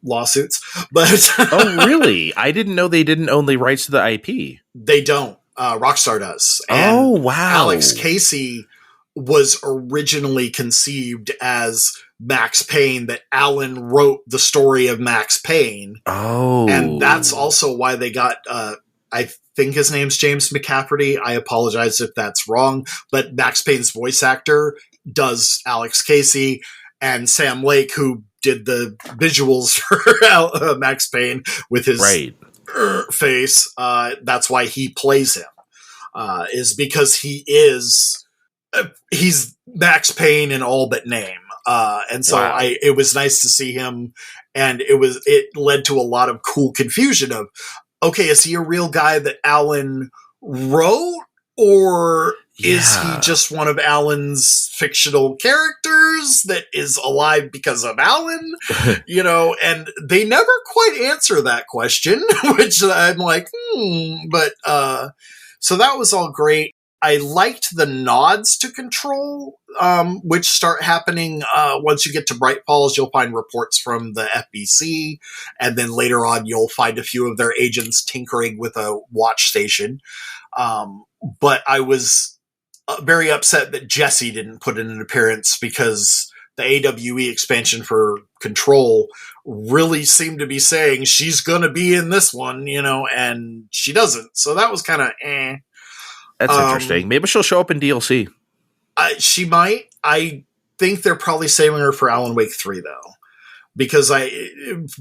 S3: lawsuits. But
S1: oh, really? I didn't know they didn't own the rights to the IP.
S3: They don't. Rockstar does. And
S1: oh, wow.
S3: Alex Casey was originally conceived as Max Payne, that Alan wrote the story of Max Payne.
S1: Oh.
S3: And that's also why they got, I think his name's James McCafferty. I apologize if that's wrong, but Max Payne's voice actor does Alex Casey, and Sam Lake, who did the visuals for Max Payne with his face. That's why he plays him, is because he's Max Payne in all but name. And so it was nice to see him, and it led to a lot of cool confusion of, okay, is he a real guy that Alan wrote, or is he just one of Alan's fictional characters that is alive because of Alan? And they never quite answer that question, which I'm like, but, so that was all great. I liked the nods to Control, which start happening once you get to Bright Falls. You'll find reports from the FBC, and then later on you'll find a few of their agents tinkering with a watch station. But I was very upset that Jessie didn't put in an appearance, because the AWE expansion for Control really seemed to be saying she's going to be in this one, and she doesn't. So that was kind of eh.
S1: That's interesting. Maybe she'll show up in DLC.
S3: She might. I think they're probably saving her for Alan Wake 3, though. Because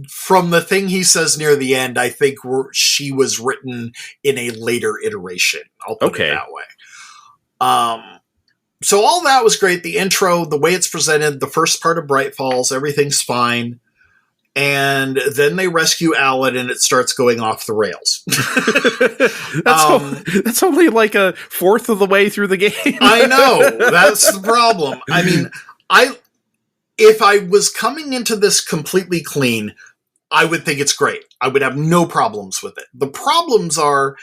S3: from the thing he says near the end, I think she was written in a later iteration. I'll put it that way. So all that was great. The intro, the way it's presented, the first part of Bright Falls, everything's fine. And then they rescue Alan and it starts going off the rails.
S1: That's only like a fourth of the way through the game.
S3: I know. That's the problem. I mean, if I was coming into this completely clean, I would think it's great. I would have no problems with it. The problems are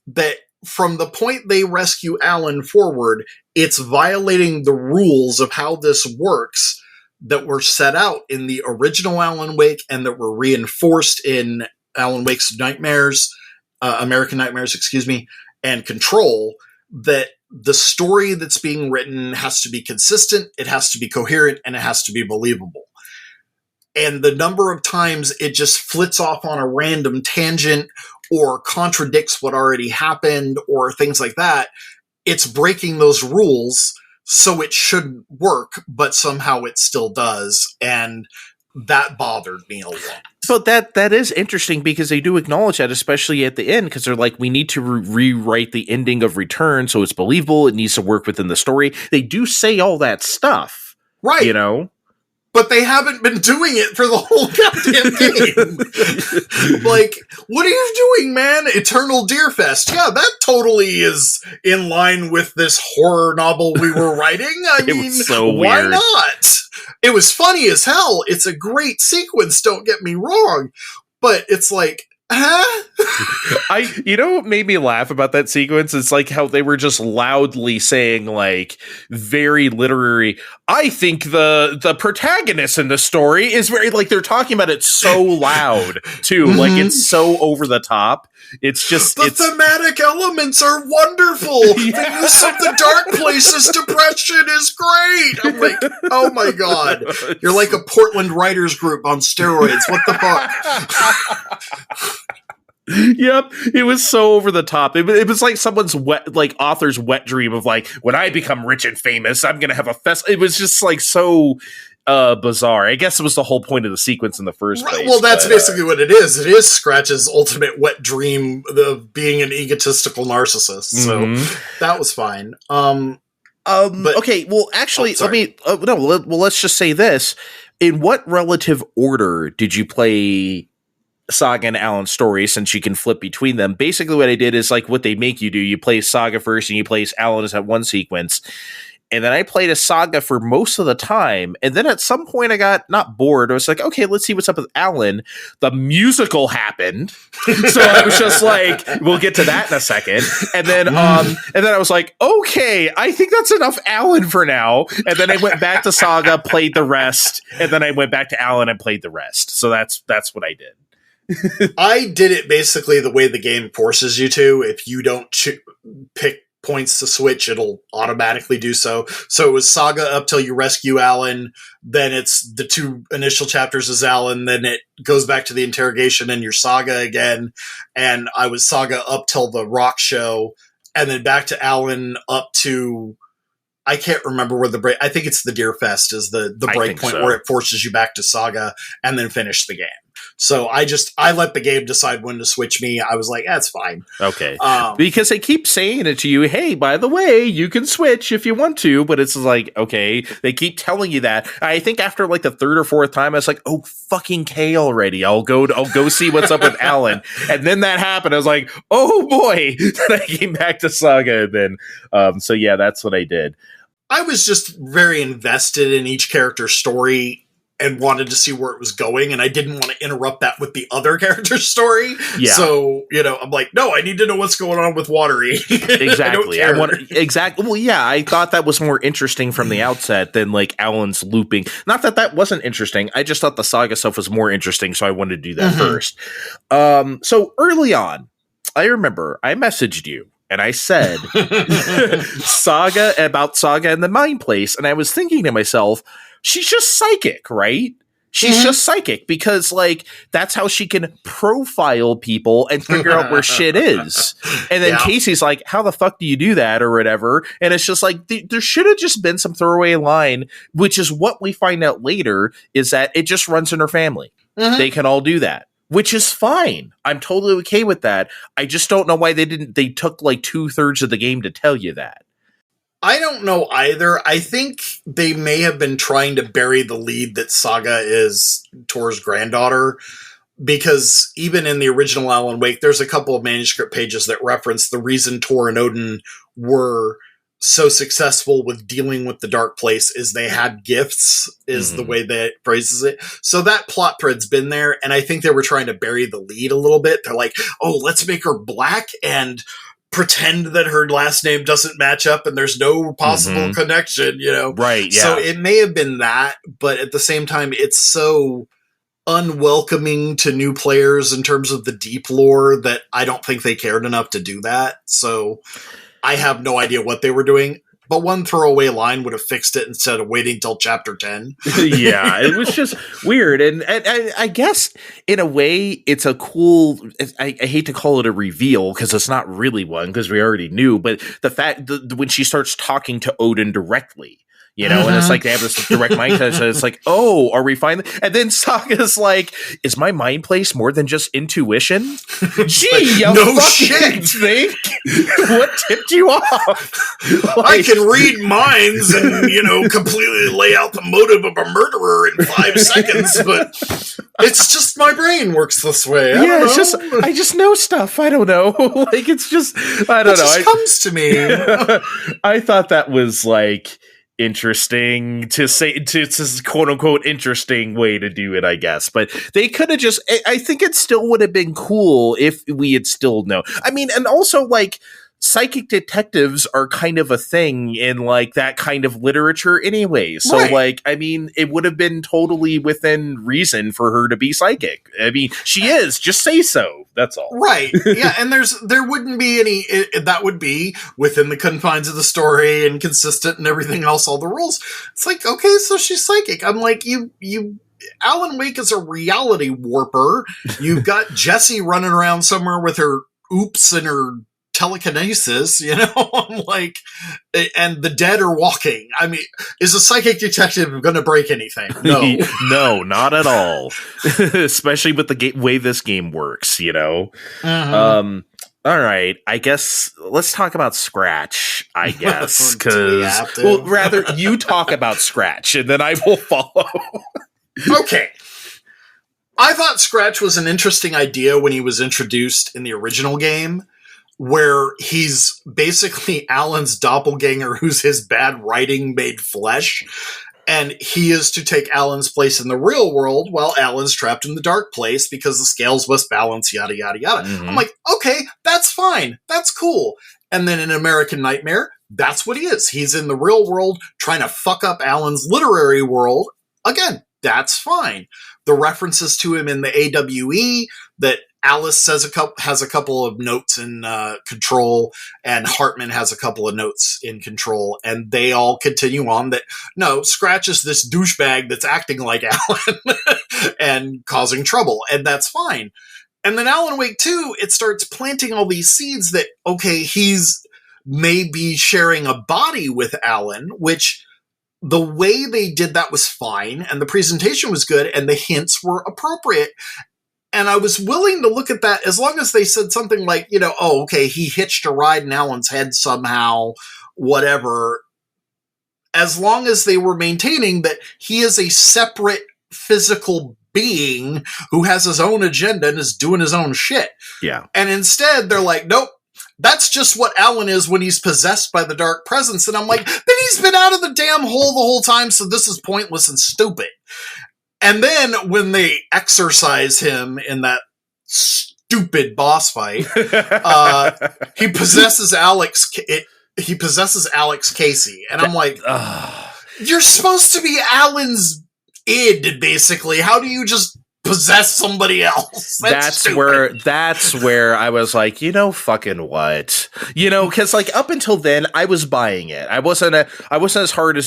S3: that from the point they rescue Alan forward, it's violating the rules of how this works that were set out in the original Alan Wake and that were reinforced in Alan Wake's Nightmares, American Nightmares, and Control, that the story that's being written has to be consistent, it has to be coherent, and it has to be believable. And the number of times it just flits off on a random tangent or contradicts what already happened or things like that, it's breaking those rules. So it shouldn't work, but somehow it still does. And that bothered me a lot.
S1: So that is interesting because they do acknowledge that, especially at the end, because they're like, we need to rewrite the ending of Return so it's believable. It needs to work within the story. They do say all that stuff.
S3: Right.
S1: You know?
S3: But they haven't been doing it for the whole goddamn game. Like, what are you doing, man? Eternal Deerfest. Yeah, that totally is in line with this horror novel we were writing. I mean,
S1: so
S3: why
S1: weird.
S3: not? It was funny as hell. It's a great sequence, don't get me wrong. But it's like, huh?
S1: You know what made me laugh about that sequence? It's like how they were just loudly saying, like, very literary, I think the protagonist in the story is very, like, they're talking about it so loud too. Like, it's so over the top. It's just
S3: the thematic elements are wonderful.
S1: Yeah.
S3: The use of the dark places depression is great. I'm like, oh my god, you're like a Portland writers group on steroids. What the fuck?
S1: Yep, it was so over the top. It was like someone's author's wet dream of like, when I become rich and famous, I'm gonna have a fest. It was just like so bizarre. I guess it was the whole point of the sequence in the first place.
S3: Well, that's basically what it is. It is Scratch's ultimate wet dream of being an egotistical narcissist. So that was fine. But,
S1: okay, well, actually, let's just say this. In what relative order did you play Saga and Alan's story, since you can flip between them? Basically what I did is like what they make you do. You play Saga first and you play Alan as at one sequence. And then I played a Saga for most of the time. And then at some point I got not bored. I was like, okay, let's see what's up with Alan. The musical happened. So I was just like, we'll get to that in a second. And then I was like, okay, I think that's enough Alan for now. And then I went back to Saga, played the rest. And then I went back to Alan and played the rest. So that's what I did.
S3: I did it basically the way the game forces you to. If you don't pick points to switch, it'll automatically do so. So it was Saga up till you rescue Alan, then it's the two initial chapters as Alan, then it goes back to the interrogation and your Saga again, and I was Saga up till the rock show, and then back to Alan up to, I can't remember where I think it's the Deer Fest is the break point where it forces you back to Saga, and then finish the game. So I let the game decide when to switch me. I was like, that's fine.
S1: Okay. Because they keep saying it to you, hey, by the way, you can switch if you want to, but it's like, okay, they keep telling you that. I think after like the third or fourth time, I was like, oh, fucking K already. I'll go see what's up with Alan. And then that happened. I was like, oh boy. Then I came back to Saga. And then, so yeah, that's what I did.
S3: I was just very invested in each character's story and wanted to see where it was going, and I didn't want to interrupt that with the other character's story. Yeah. So, I'm like, no, I need to know what's going on with Watery.
S1: Exactly. Exactly. Well, yeah, I thought that was more interesting from the outset than like Alan's looping. Not that wasn't interesting. I just thought the Saga stuff was more interesting, so I wanted to do that first. So early on, I remember I messaged you. And I said, Saga and the Mind Place. And I was thinking to myself, she's just psychic, right? She's just psychic because, like, that's how she can profile people and figure out where shit is. And then Casey's like, how the fuck do you do that or whatever? And it's just like, there should have just been some throwaway line, which is what we find out later, is that it just runs in her family. They can all do that. Which is fine. I'm totally okay with that. I just don't know why they took like 2/3 of the game to tell you that.
S3: I don't know either. I think they may have been trying to bury the lead that Saga is Tor's granddaughter, because even in the original Alan Wake, there's a couple of manuscript pages that reference the reason Tor and Odin were so successful with dealing with the dark place is they had gifts, is the way that it phrases it. So that plot thread's been there, and I think they were trying to bury the lead a little bit. They're like, oh, let's make her black and pretend that her last name doesn't match up and there's no possible connection, you know?
S1: Right, yeah.
S3: So it may have been that, but at the same time, it's so unwelcoming to new players in terms of the deep lore that I don't think they cared enough to do that. So I have no idea what they were doing. But one throwaway line would have fixed it instead of waiting till chapter 10.
S1: Yeah, it was just weird. And I guess, in a way, it's a cool... I hate to call it a reveal, because it's not really one, because we already knew. But the fact that when she starts talking to Odin directly... You know, and it's like they have this direct mind touch. And it's like, oh, are we fine? And then Saga's like, is my mind place more than just intuition? Gee, you
S3: no
S1: fucking
S3: shit.
S1: think? What tipped you off?
S3: I can read minds and, you know, completely lay out the motive of a murderer in 5 seconds, but it's just my brain works this way. I don't
S1: it's
S3: know.
S1: just I just know stuff. I don't know. Like, it's just I don't
S3: It
S1: know.
S3: just comes to me.
S1: I thought that was like interesting to say, to quote unquote interesting way to do it, I guess. But they could have just, I think it still would have been cool if we had still known. I mean, and also like psychic detectives are kind of a thing in like that kind of literature anyway. So like, I mean, it would have been totally within reason for her to be psychic. I mean, she is, just say so. That's all.
S3: Right. Yeah. And there wouldn't be any, that would be within the confines of the story and consistent and everything else, all the rules. It's like, okay, so she's psychic. I'm like, Alan Wake is a reality warper. You've got Jessie running around somewhere with her oops and her telekinesis, you know. I'm like, and the dead are walking. I mean, is a psychic detective going to break anything? No.
S1: No, not at all. Especially with the way this game works, you know. All right, I guess let's talk about Scratch, I guess, because well, rather you talk about Scratch and then I will follow.
S3: Okay. I thought Scratch was an interesting idea when he was introduced in the original game, where he's basically Alan's doppelganger who's his bad writing made flesh, and he is to take Alan's place in the real world while Alan's trapped in the dark place because the scales must balance, yada, yada, yada. I'm like, okay, that's fine. That's cool. And then in American Nightmare, that's what he is. He's in the real world trying to fuck up Alan's literary world. Again, that's fine. The references to him in the AWE that Alice has a couple of notes in Control, and Hartman has a couple of notes in Control, and they all continue on that, no, Scratch is this douchebag that's acting like Alan and causing trouble, and that's fine. And then Alan Wake 2, it starts planting all these seeds that, okay, he's maybe sharing a body with Alan, which the way they did that was fine, and the presentation was good, and the hints were appropriate. And I was willing to look at that as long as they said something like, you know, oh, okay, he hitched a ride in Alan's head somehow, whatever. As long as they were maintaining that he is a separate physical being who has his own agenda and is doing his own shit.
S1: Yeah. And
S3: instead, they're like, nope, that's just what Alan is when he's possessed by the dark presence. And I'm like, then he's been out of the damn hole the whole time, so this is pointless and stupid. And then when they exorcise him in that stupid boss fight, he possesses Alex. He possesses Alex Casey, and I'm like, "You're supposed to be Alan's id, basically. How do you just possess somebody else?"
S1: That's where I was like, you know, fucking what, you know, because like up until then I was buying it. I wasn't as hard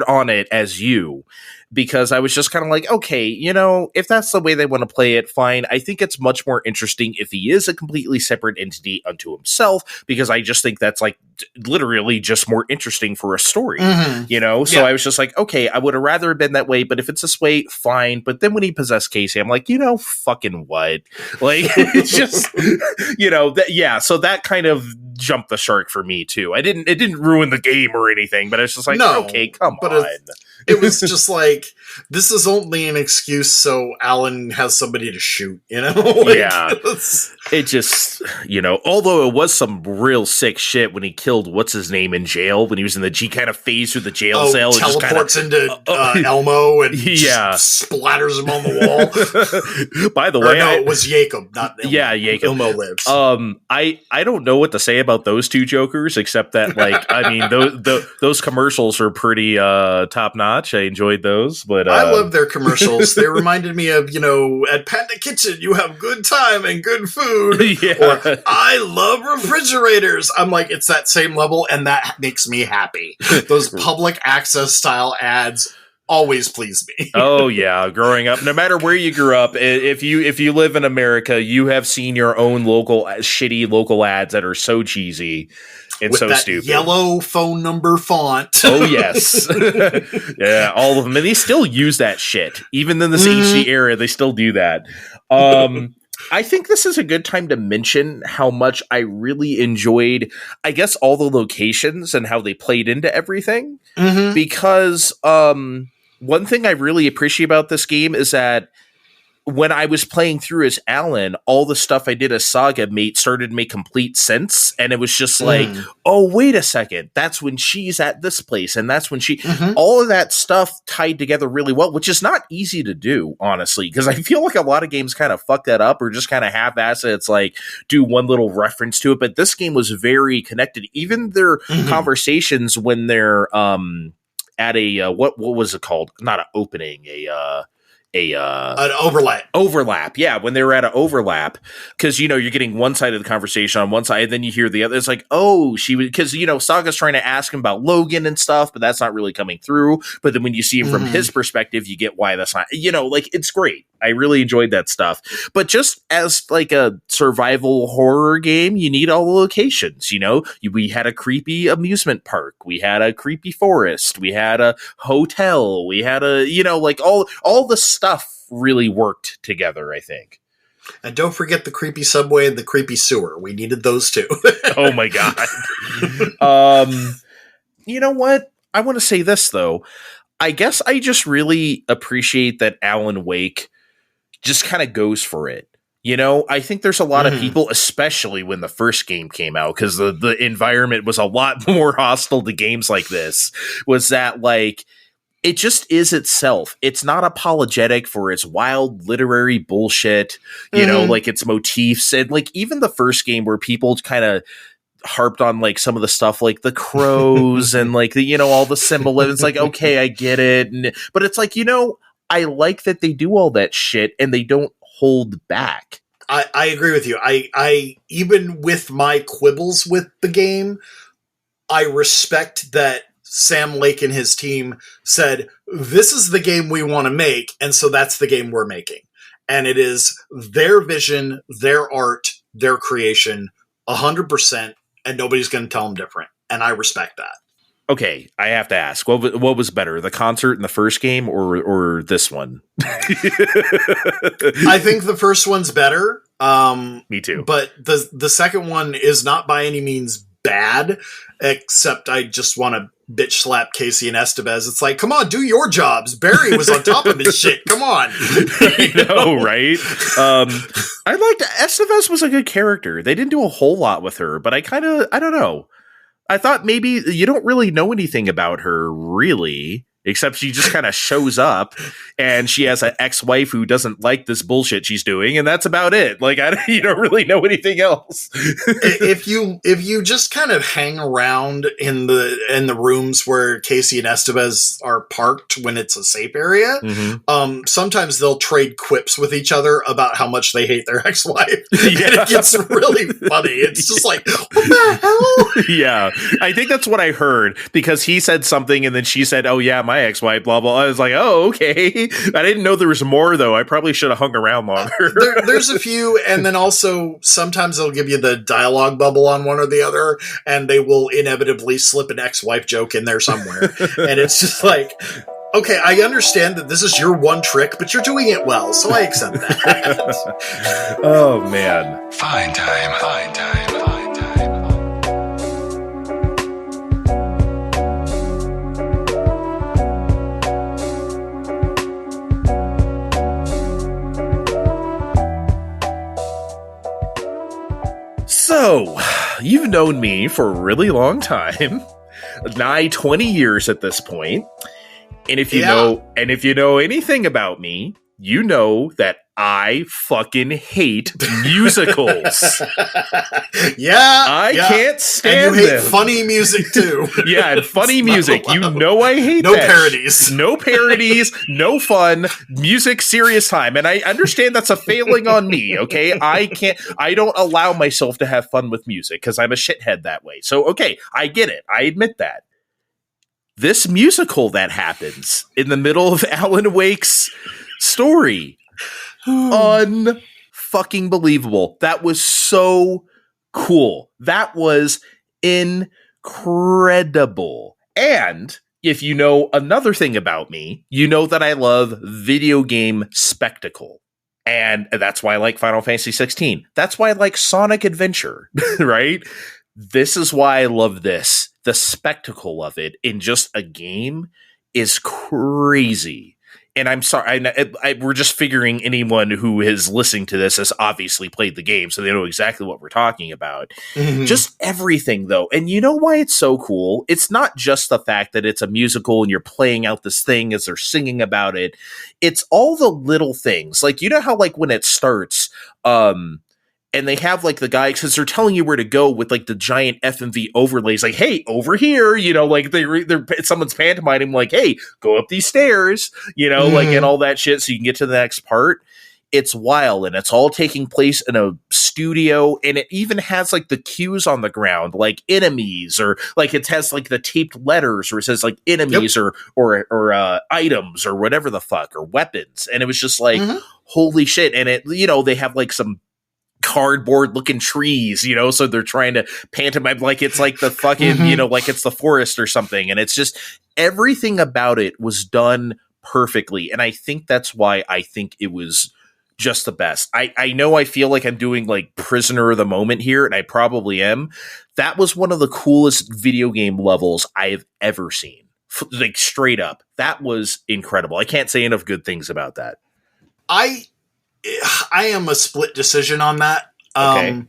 S1: on it as you. because I was just kind of like, okay, if that's the way they want to play it, fine. I think it's much more interesting if he is a completely separate entity unto himself, because I just think that's like literally just more interesting for a story, So I was just like, okay, I would have rather been that way, but if it's this way, fine. But then when he possessed Casey, I'm like, fucking what? Like, it's just, so that kind of jumped the shark for me too. It didn't ruin the game or anything, but it's just like, okay, come on.
S3: It was just like, this is only an excuse so Alan has somebody to shoot,
S1: It just, although it was some real sick shit when he killed what's his name in jail, when he was in the kind of phased through the jail cell,
S3: teleports into Elmo and splatters him on the wall.
S1: By the way,
S3: it was Jacob, not Elmo.
S1: Yeah, Jacob.
S3: Elmo lives.
S1: I don't know what to say about those two Jokers, except that, like, I mean, those commercials are pretty top notch. I enjoyed those, but
S3: I love their commercials. They reminded me of, at Panda Kitchen, you have good time and good food. Or I love refrigerators. I'm like, it's that same level, and that makes me happy. Those public access style ads always please me.
S1: Oh yeah, growing up, no matter where you grew up, if you live in America, you have seen your own shitty local ads that are so cheesy and
S3: with
S1: so
S3: that
S1: stupid.
S3: Yellow phone number font.
S1: Oh yes, yeah, all of them, and they still use that shit. Even in this HD era, they still do that. I think this is a good time to mention how much I really enjoyed, I guess, all the locations and how they played into everything. Because one thing I really appreciate about this game is that when I was playing through as Alan, all the stuff I did as Saga started to make complete sense. And it was just like, oh, wait a second. That's when she's at this place. And that's when all of that stuff tied together really well, which is not easy to do, honestly. Because I feel like a lot of games kind of fuck that up or just kind of half-ass it. It's like, do one little reference to it. But this game was very connected. Even their conversations when they're at a, what was it called? Not an opening,
S3: an overlap.
S1: Yeah, when they were at an overlap, because you're getting one side of the conversation on one side, and then you hear the other. It's like, oh, she was, because Saga's trying to ask him about Logan and stuff, but that's not really coming through. But then when you see him from his perspective, you get why that's not. Like, it's great. I really enjoyed that stuff. But just as like a survival horror game, you need all the locations. We had a creepy amusement park, we had a creepy forest, we had a hotel, we had a like all the stuff really worked together, I think.
S3: And don't forget the creepy subway and the creepy sewer. We needed those too.
S1: Oh my god. You know what? I want to say this though. I guess I just really appreciate that Alan Wake just kind of goes for it. I think there's a lot of people, especially when the first game came out, because the environment was a lot more hostile to games like this, was that like, it just is itself. It's not apologetic for its wild literary bullshit, like its motifs. And like even the first game where people kind of harped on like some of the stuff like the crows and like the, all the symbolism. It's like, okay, I get it. But it's like, I like that they do all that shit and they don't hold back.
S3: I agree with you. I even with my quibbles with the game, I respect that Sam Lake and his team said, this is the game we want to make, and so that's the game we're making. And it is their vision, their art, their creation, 100%, and nobody's going to tell them different. And I respect that.
S1: Okay, I have to ask, what was better, the concert in the first game or this one?
S3: I think the first one's better.
S1: Me too.
S3: But the second one is not by any means bad, except I just want to bitch slap Casey and Estevez. It's like, come on, do your jobs. Barry was on top of his shit. Come on.
S1: I know, right? I liked Estevez was a good character. They didn't do a whole lot with her, but I don't know. I thought maybe you don't really know anything about her, really, except she just kind of shows up and she has an ex-wife who doesn't like this bullshit she's doing, and that's about it. Like, you don't really know anything else.
S3: If you just kind of hang around in the rooms where Casey and Estevez are parked when it's a safe area, sometimes they'll trade quips with each other about how much they hate their ex-wife. Yeah. And it gets really funny. It's just like, what the hell?
S1: Yeah, I think that's what I heard, because he said something and then she said, oh yeah, my ex-wife, blah, blah. I was like, oh, okay. I didn't know there was more, though. I probably should have hung around longer.
S3: There's a few, and then also sometimes they'll give you the dialogue bubble on one or the other, and they will inevitably slip an ex-wife joke in there somewhere. And it's just like, okay, I understand that this is your one trick, but you're doing it well, so I accept that.
S1: Oh, man.
S2: Fine time, fine time, fine time.
S1: So, you've known me for a really long time, nigh 20 years at this point. And if you know anything about me, you know that I fucking hate musicals. I can't stand
S3: and you hate
S1: them.
S3: funny music too.
S1: Yeah, and funny music. You know I hate
S3: no
S1: that.
S3: parodies.
S1: No parodies, no fun, music, serious time. And I understand that's a failing on me, okay? I don't allow myself to have fun with music because I'm a shithead that way. So, okay, I get it. I admit that. This musical that happens in the middle of Alan Wake's story, unfucking believable. That was so cool. That was incredible. And if you know another thing about me, you know that I love video game spectacle. And that's why I like Final Fantasy 16. That's why I like Sonic Adventure, right? This is why I love this. The spectacle of it in just a game is crazy. And I'm sorry, we're just figuring anyone who is listening to this has obviously played the game, so they know exactly what we're talking about. Mm-hmm. Just everything, though. And you know why it's so cool? It's not just the fact that it's a musical and you're playing out this thing as they're singing about it. It's all the little things. Like, you know how, like, when it starts, and they have, like, the guy, because they're telling you where to go with, like, the giant FMV overlays, like, hey, over here, you know, like, someone's pantomiming, like, hey, go up these stairs, you know, like, and all that shit so you can get to the next part. It's wild, and it's all taking place in a studio, and it even has, like, the cues on the ground, like enemies, or, like, it has, like, the taped letters where it says, like, enemies, or items, or whatever the fuck, or weapons, and it was just like, holy shit, and it, you know, they have, like, some cardboard looking trees, you know, so they're trying to pantomime like it's like the fucking, you know, like it's the forest or something. And it's just everything about it was done perfectly. And I think that's why I think it was just the best. I know I feel like I'm doing like prisoner of the moment here, and I probably am. That was one of the coolest video game levels I have ever seen. Like straight up. That was incredible. I can't say enough good things about that.
S3: I am a split decision on that.
S1: Okay.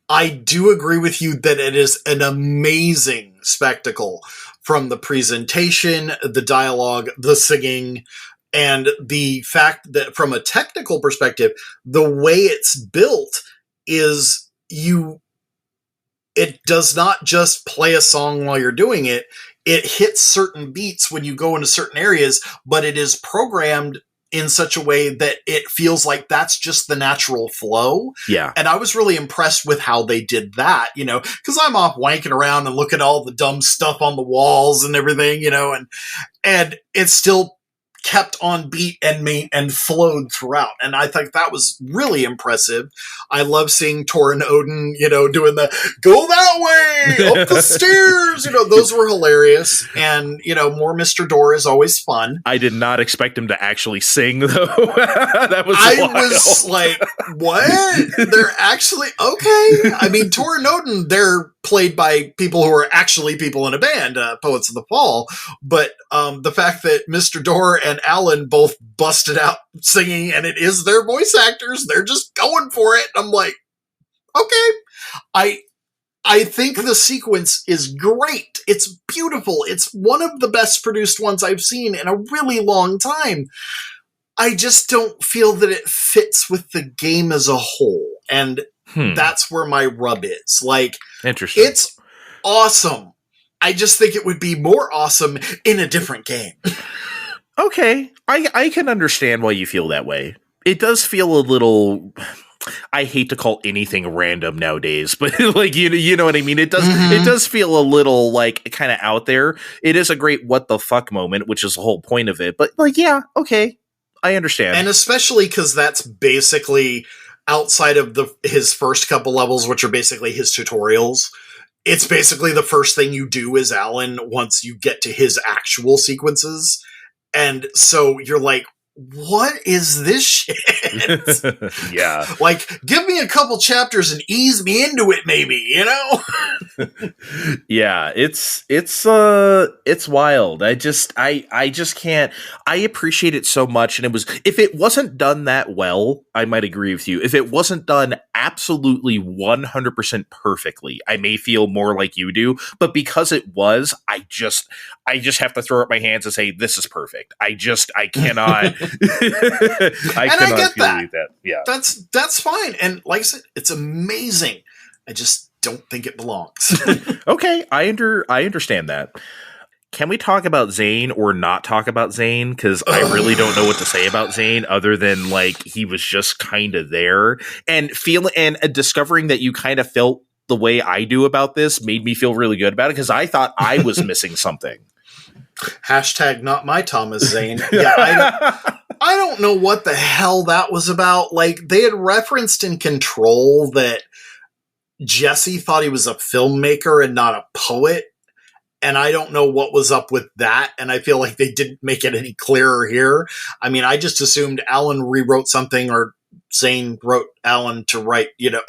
S3: I do agree with you that it is an amazing spectacle, from the presentation, the dialogue, the singing, and the fact that from a technical perspective, the way it's built is it does not just play a song while you're doing it. It hits certain beats when you go into certain areas, but it is programmed in such a way that it feels like that's just the natural flow.
S1: Yeah.
S3: And I was really impressed with how they did that, you know, because I'm off wanking around and looking at all the dumb stuff on the walls and everything, you know, and it's still kept on beat and flowed throughout. And I think that was really impressive. I love seeing Tor and Odin, you know, doing the go that way, up the stairs, you know, those were hilarious. And, you know, more Mr. Door is always fun.
S1: I did not expect him to actually sing, though. That was wild.
S3: Was like, what? They're actually, okay. I mean, Tor and Odin, they're played by people who are actually people in a band, Poets of the Fall. But the fact that Mr. Door and Alan both busted out singing, and it is their voice actors, they're just going for it. I'm like, okay. I think the sequence is great. It's beautiful. It's one of the best produced ones I've seen in a really long time. I just don't feel that it fits with the game as a whole. And that's where my rub is. Like,
S1: interesting.
S3: It's awesome. I just think it would be more awesome in a different game.
S1: Okay. I can understand why you feel that way. It does feel a little, I hate to call anything random nowadays, but like you know what I mean. It does feel a little like kind of out there. It is a great what the fuck moment, which is the whole point of it. But like, yeah, okay, I understand,
S3: and especially because that's basically outside of his first couple levels, which are basically his tutorials. It's basically the first thing you do as Alan once you get to his actual sequences, and so you're like, what is this shit?
S1: Yeah.
S3: Like, give me a couple chapters and ease me into it, maybe, you know?
S1: Yeah, it's wild. I just can't. I appreciate it so much, and if it wasn't done that well, I might agree with you. If it wasn't done absolutely 100% perfectly, I may feel more like you do, but because it was, I just have to throw up my hands and say this is perfect. I cannot I
S3: get that.
S1: Yeah.
S3: That's fine. And like I said, it's amazing. I just don't think it belongs.
S1: Okay, I understand that. Can we talk about Zane or not talk about Zane? Because I really don't know what to say about Zane other than like he was just kind of there, and discovering that you kind of felt the way I do about this made me feel really good about it because I thought I was missing something.
S3: Hashtag not my Thomas Zane. Yeah, I don't know what the hell that was about. Like, they had referenced in Control that Jesse thought he was a filmmaker and not a poet. And I don't know what was up with that. And I feel like they didn't make it any clearer here. I mean, I just assumed Alan rewrote something or Zane wrote Alan to write, you know,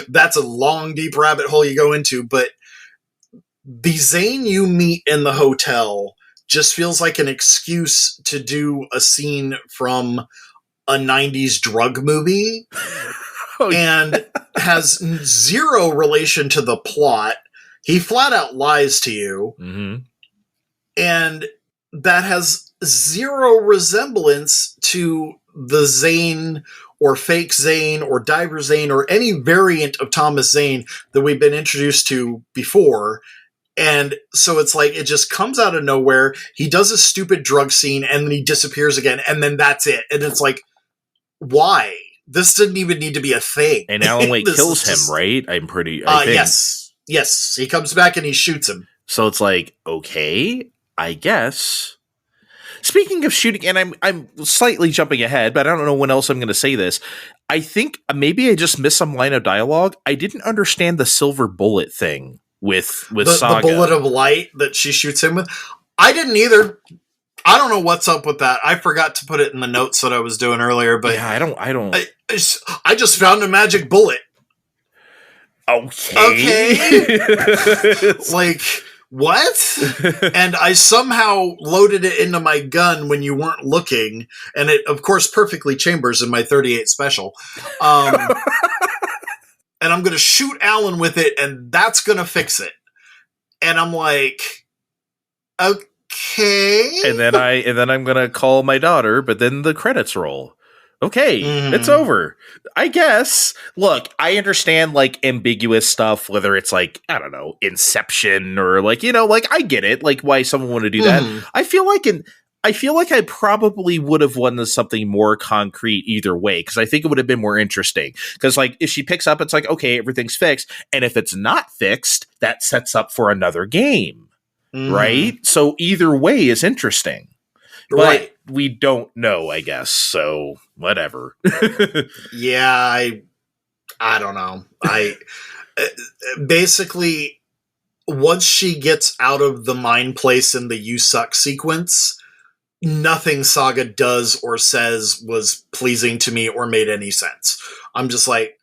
S3: that's a long, deep rabbit hole you go into. But the Zane you meet in the hotel just feels like an excuse to do a scene from a 90s drug movie and has zero relation to the plot. He flat out lies to you.
S1: Mm-hmm.
S3: And that has zero resemblance to the Zane or fake Zane or Diver Zane or any variant of Thomas Zane that we've been introduced to before. And so it's like, it just comes out of nowhere. He does a stupid drug scene and then he disappears again. And then that's it. And it's like, why? This didn't even need to be a thing.
S1: And Alan Wake kills him, right? I think.
S3: Yes. He comes back and he shoots him.
S1: So it's like, okay, I guess. Speaking of shooting, and I'm slightly jumping ahead, but I don't know when else I'm going to say this. I think maybe I just missed some line of dialogue. I didn't understand the silver bullet thing with Saga.
S3: The bullet of light that she shoots him with. I didn't either. I don't know what's up with that. I forgot to put it in the notes that I was doing earlier, but
S1: yeah, I don't.
S3: I just found a magic bullet. Okay. Like, what? And I somehow loaded it into my gun when you weren't looking, and it, of course, perfectly chambers in my 38 special. And I'm going to shoot Alan with it, and that's going to fix it. And I'm like, okay.
S1: And then I'm going to call my daughter, but then the credits roll. Okay, It's over. I guess. Look, I understand like ambiguous stuff, whether it's like, I don't know, Inception or like, you know, like I get it, like why someone would do that. I feel like I probably would have wanted something more concrete either way, because I think it would have been more interesting. Because like if she picks up, it's like, okay, everything's fixed. And if it's not fixed, that sets up for another game. Right? So either way is interesting. But we don't know, I guess. So whatever.
S3: Yeah, I don't know. I basically, once she gets out of the mine place in the You Suck sequence, nothing Saga does or says was pleasing to me or made any sense. I'm just like,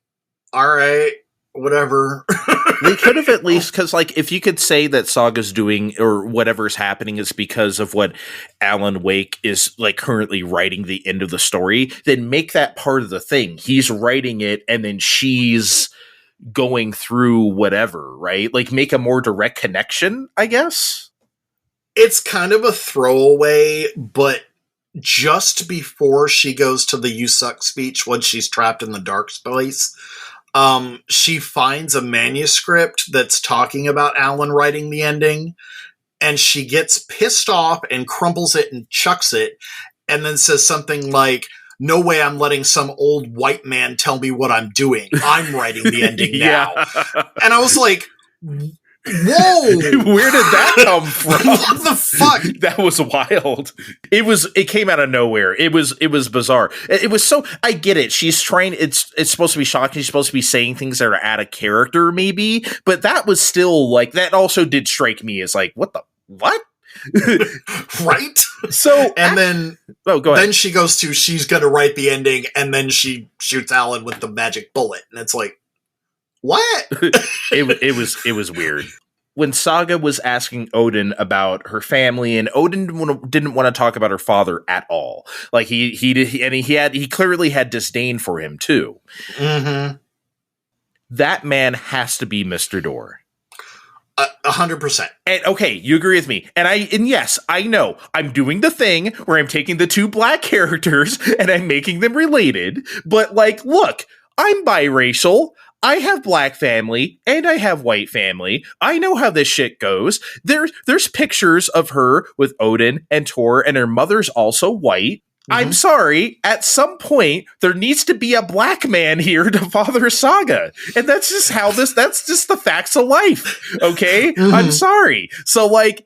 S3: all right, whatever.
S1: They could have at least, because like if you could say that Saga's doing or whatever's happening is because of what Alan Wake is like currently writing the end of the story, then make that part of the thing. He's writing it and then she's going through whatever, right? Like make a more direct connection, I guess.
S3: It's kind of a throwaway, but just before she goes to the You Suck speech, once she's trapped in the dark place, she finds a manuscript that's talking about Alan writing the ending, and she gets pissed off and crumples it and chucks it, and then says something like, no way I'm letting some old white man tell me what I'm doing. I'm writing the ending now. And I was like, whoa,
S1: where did that come from?
S3: What the fuck?
S1: That was wild. It came out of nowhere. It was bizarre. It was so, I get it. She's trying, it's supposed to be shocking. She's supposed to be saying things that are out of character maybe, but that was still like, that also did strike me as like, what?
S3: Right?
S1: So,
S3: then
S1: go ahead.
S3: Then she goes to, she's going to write the ending, and then she shoots Alan with the magic bullet. And it's like, what?
S1: it was weird. When Saga was asking Odin about her family, and Odin didn't want to talk about her father at all. Like he clearly had disdain for him too.
S3: Mm-hmm.
S1: That man has to be Mr. Door.
S3: 100%.
S1: And okay, you agree with me. And yes, I know I'm doing the thing where I'm taking the two black characters and I'm making them related. But like, look, I'm biracial. I have black family and I have white family. I know how this shit goes. There's pictures of her with Odin and Thor, and her mother's also white. Mm-hmm. I'm sorry. At some point, there needs to be a black man here to father Saga. And that's just that's just the facts of life. Okay? Mm-hmm. I'm sorry. So like,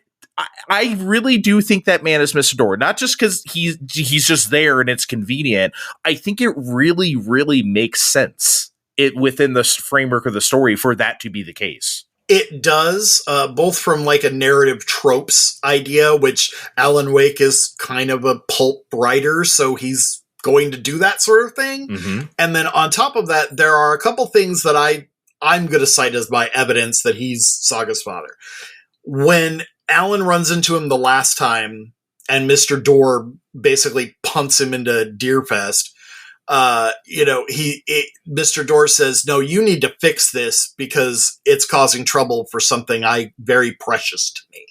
S1: I really do think that man is Mr. Door, not just because he's just there and it's convenient. I think it really, really makes sense within the framework of the story for that to be the case.
S3: It does, both from like a narrative tropes idea, which Alan Wake is kind of a pulp writer, so he's going to do that sort of thing. Mm-hmm. And then on top of that, there are a couple things that I'm going to cite as my evidence that he's Saga's father. When Alan runs into him the last time, and Mr. Door basically punts him into Deerfest, Mr. Door says, no, you need to fix this because it's causing trouble for something very precious to me.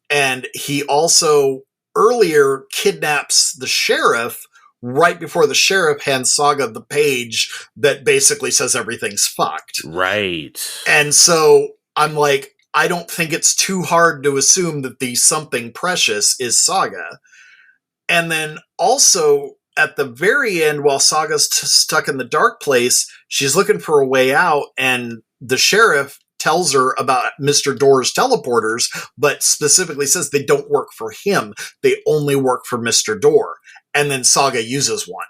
S3: And he also earlier kidnaps the sheriff right before the sheriff hands Saga the page that basically says everything's fucked.
S1: Right.
S3: And so I'm like, I don't think it's too hard to assume that the something precious is Saga. And then also, at the very end, while Saga's stuck in the dark place, she's looking for a way out, and the sheriff tells her about Mr. Door's teleporters, but specifically says they don't work for him. They only work for Mr. Door. And then Saga uses one.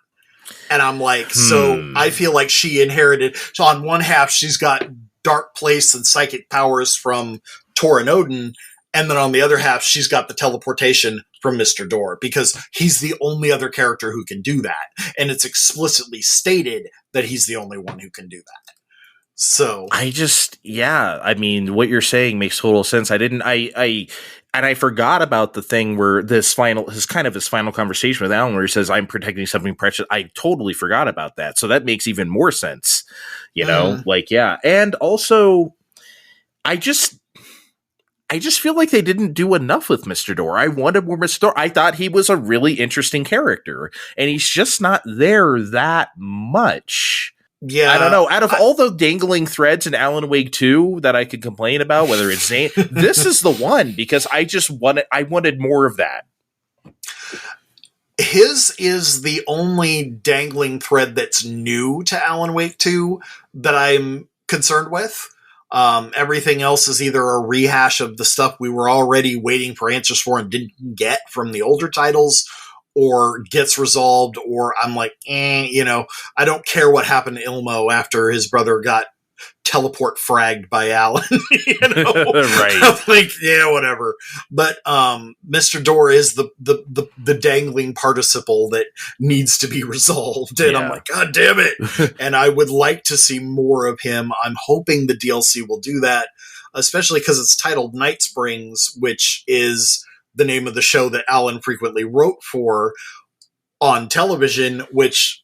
S3: And I'm like, so I feel like she inherited. So on one half, she's got dark place and psychic powers from Thor and Odin. And then on the other half, she's got the teleportation from Mr. Door, because he's the only other character who can do that. And it's explicitly stated that he's the only one who can do that. So
S1: I mean, what you're saying makes total sense. I forgot about the thing where his final conversation with Alan, where he says, I'm protecting something precious. I totally forgot about that. So that makes even more sense, And also I just feel like they didn't do enough with Mr. Door. I wanted more Mr. Door. I thought he was a really interesting character, and he's just not there that much.
S3: Yeah.
S1: I don't know. Out of all the dangling threads in Alan Wake 2 that I could complain about, whether it's Zane, this is the one, because I wanted more of that.
S3: His is the only dangling thread that's new to Alan Wake 2 that I'm concerned with. Everything else is either a rehash of the stuff we were already waiting for answers for and didn't get from the older titles, or gets resolved, or I'm like, I don't care what happened to Ilmo after his brother got teleport fragged by Alan.
S1: Right.
S3: I'm like, yeah, whatever. But Mr. Door is the dangling participle that needs to be resolved. And I'm like, God damn it. And I would like to see more of him. I'm hoping the DLC will do that, especially because it's titled Night Springs, which is the name of the show that Alan frequently wrote for on television, which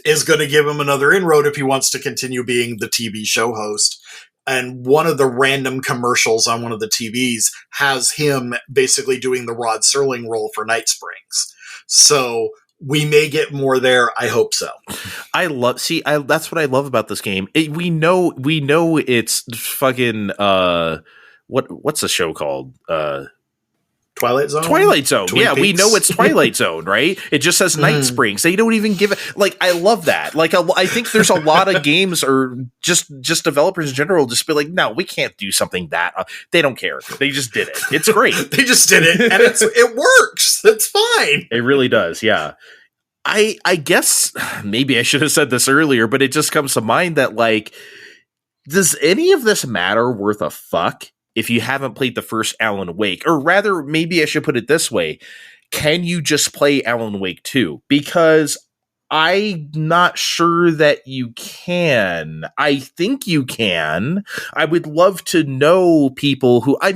S3: is going to give him another inroad if he wants to continue being the TV show host. And one of the random commercials on one of the TVs has him basically doing the Rod Serling role for Night Springs. So we may get more there. I hope so.
S1: That's what I love about this game. We know it's fucking, what's the show called?
S3: Twilight Zone?
S1: Twilight Zone.
S3: Twin
S1: Yeah, we
S3: Peaks?
S1: know it's Twilight Zone, right? It just says Night Springs. They don't even give it. Like, I love that. Like, I think there's a lot of games or just developers in general just be like, no, we can't do something that. They don't care. They just did it. It's great.
S3: They just did it, and it works. It's fine.
S1: It really does. Yeah. I guess maybe I should have said this earlier, but it just comes to mind that, like, does any of this matter worth a fuck if you haven't played the first Alan Wake? Or rather, maybe I should put it this way. Can you just play Alan Wake 2? Because I'm not sure that you can. I think you can. I would love to know people who, I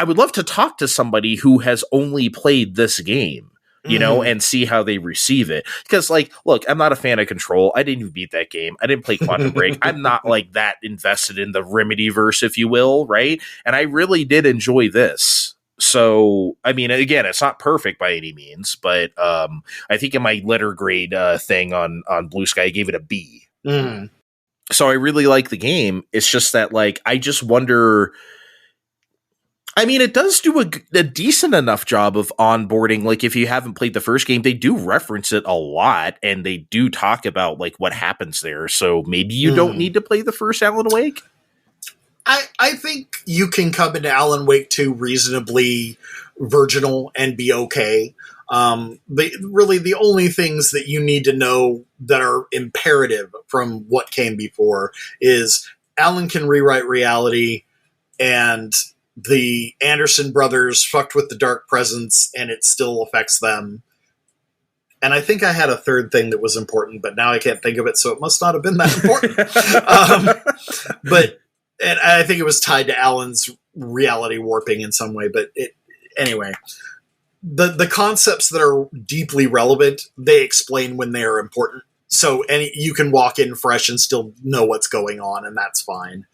S1: would love to talk to somebody who has only played this game, you know, and see how they receive it. Because, like, look, I'm not a fan of Control. I didn't even beat that game. I didn't play Quantum Break. I'm not, like, that invested in the Remedy-verse, if you will, right? And I really did enjoy this. So, I mean, again, it's not perfect by any means, but I think in my letter grade thing on Blue Sky, I gave it a B. So I really like the game. It's just that, like, I just wonder... I mean, it does do a decent enough job of onboarding. Like, if you haven't played the first game, they do reference it a lot, and they do talk about, like, what happens there. So maybe you don't need to play the first Alan Wake?
S3: I think you can come into Alan Wake 2 reasonably virginal and be okay. But really, the only things that you need to know that are imperative from what came before is Alan can rewrite reality, and the Anderson brothers fucked with the dark presence, and it still affects them. And I think I had a third thing that was important, but now I can't think of it, so it must not have been that important. And I think it was tied to Alan's reality warping in some way. But anyway, the concepts that are deeply relevant, they explain when they are important. So you can walk in fresh and still know what's going on, and that's fine.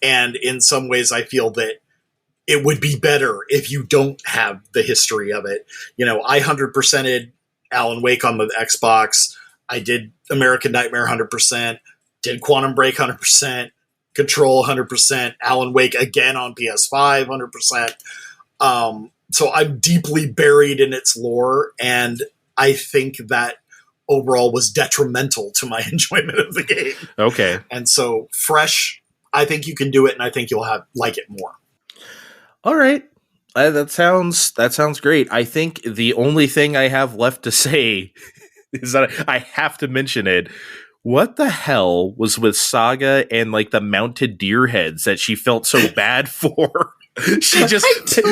S3: And in some ways, I feel that it would be better if you don't have the history of it. You know, I 100%ed Alan Wake on the Xbox. I did American Nightmare 100%, did Quantum Break 100%, Control 100%, Alan Wake again on PS5 100%. So I'm deeply buried in its lore, and I think that overall was detrimental to my enjoyment of the game.
S1: Okay.
S3: And so fresh, I think you can do it, and I think you'll like it more.
S1: All right. That sounds great. I think the only thing I have left to say is that I have to mention it. What the hell was with Saga and, like, the mounted deer heads that she felt so bad for? She just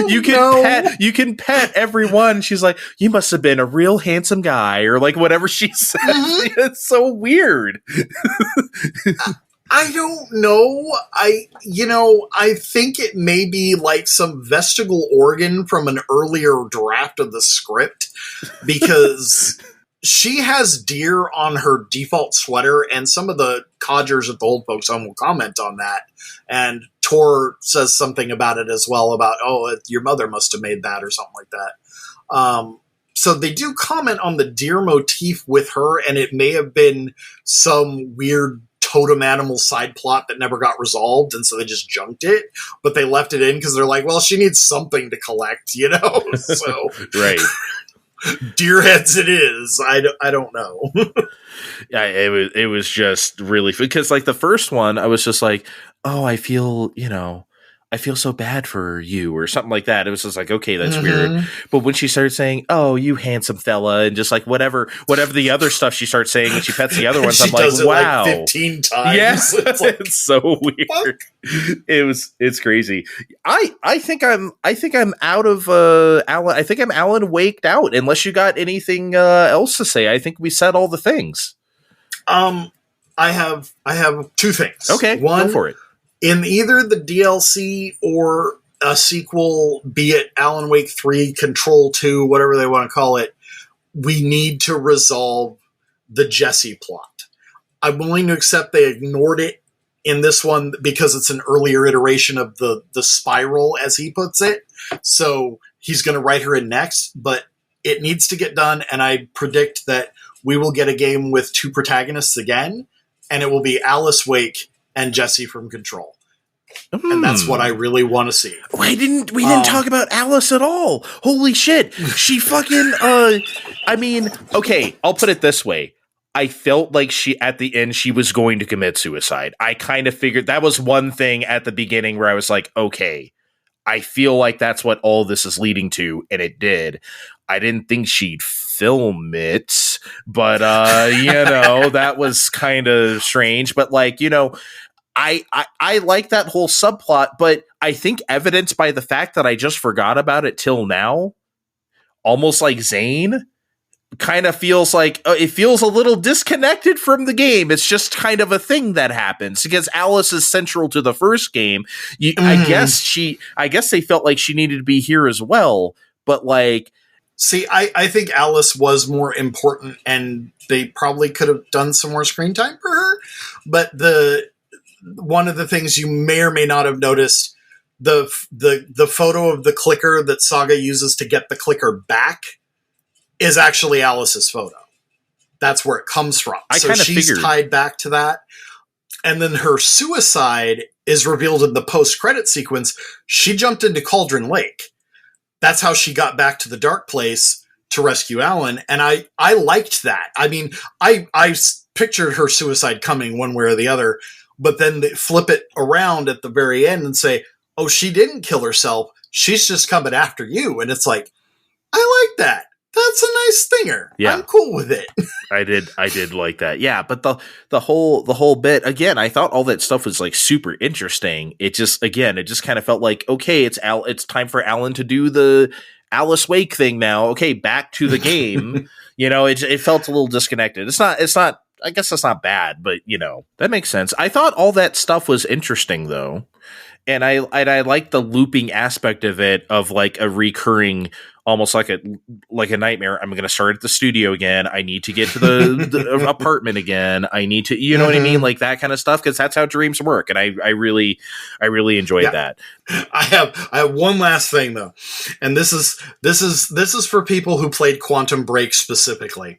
S1: you can pet everyone. She's like, you must have been a real handsome guy, or like whatever she said. It's so weird.
S3: I don't know. I think it may be like some vestigial organ from an earlier draft of the script, because she has deer on her default sweater, and some of the codgers at the old folks home will comment on that. And Tor says something about it as well, about, your mother must have made that or something like that. So they do comment on the deer motif with her, and it may have been some weird totem animal side plot that never got resolved, and so they just junked it, but they left it in because they're like, well, she needs something to collect, you know? So
S1: right.
S3: Deer heads it is. I don't know.
S1: Yeah, it was just really, because, like, the first one, I was just like, oh, I feel so bad for you, or something like that. It was just like, okay, that's weird. But when she started saying, oh, you handsome fella, and just like whatever the other stuff she starts saying when she pets the other ones, I'm like, wow.
S3: Like 15 times.
S1: Yes.
S3: Like,
S1: it's so weird. It's crazy. I think I'm out of Alan. I think I'm Alan Waked out, unless you got anything else to say. I think we said all the things.
S3: I have two things.
S1: Okay,
S3: one,
S1: go for it.
S3: In either the DLC or a sequel, be it Alan Wake 3, Control 2, whatever they want to call it, we need to resolve the Jesse plot. I'm willing to accept they ignored it in this one because it's an earlier iteration of the spiral, as he puts it. So he's going to write her in next, but it needs to get done, and I predict that we will get a game with two protagonists again, and it will be Alice Wake and Jesse from Control. And that's what I really want to see.
S1: We didn't talk about Alice at all. Holy shit. She fucking, I mean, okay, I'll put it this way. I felt like at the end, she was going to commit suicide. I kind of figured that was one thing at the beginning where I was like, okay, I feel like that's what all this is leading to. And it did. I didn't think she'd film it, but, that was kind of strange. But like, I like that whole subplot, but I think evidenced by the fact that I just forgot about it till now, almost like Zane, kind of feels like it feels a little disconnected from the game. It's just kind of a thing that happens because Alice is central to the first game. I guess they felt like she needed to be here as well, but like,
S3: see, I think Alice was more important and they probably could have done some more screen time for her. But one of the things you may or may not have noticed, the photo of the clicker that Saga uses to get the clicker back is actually Alice's photo. That's where it comes from. So she's tied back to that. And then her suicide is revealed in the post-credit sequence. She jumped into Cauldron Lake. That's how she got back to the dark place to rescue Alan. And I liked that. I mean, I pictured her suicide coming one way or the other, but then they flip it around at the very end and say, oh, she didn't kill herself. She's just coming after you. And it's like, I like that. That's a nice stinger. Yeah. I'm cool with it.
S1: I did like that. Yeah, but the whole bit, again, I thought all that stuff was like super interesting. It just kind of felt like, okay, it's time for Alan to do the Alice Wake thing now. Okay, back to the game. It felt a little disconnected. It's not I guess that's not bad, but that makes sense. I thought all that stuff was interesting though. And I like the looping aspect of it, of like a recurring, almost like a nightmare. I'm going to start at the studio again. I need to get to the apartment again. I need to, you know what I mean? Like that kind of stuff. Cause that's how dreams work. And I really enjoyed that.
S3: I have one last thing though. And this is for people who played Quantum Break specifically.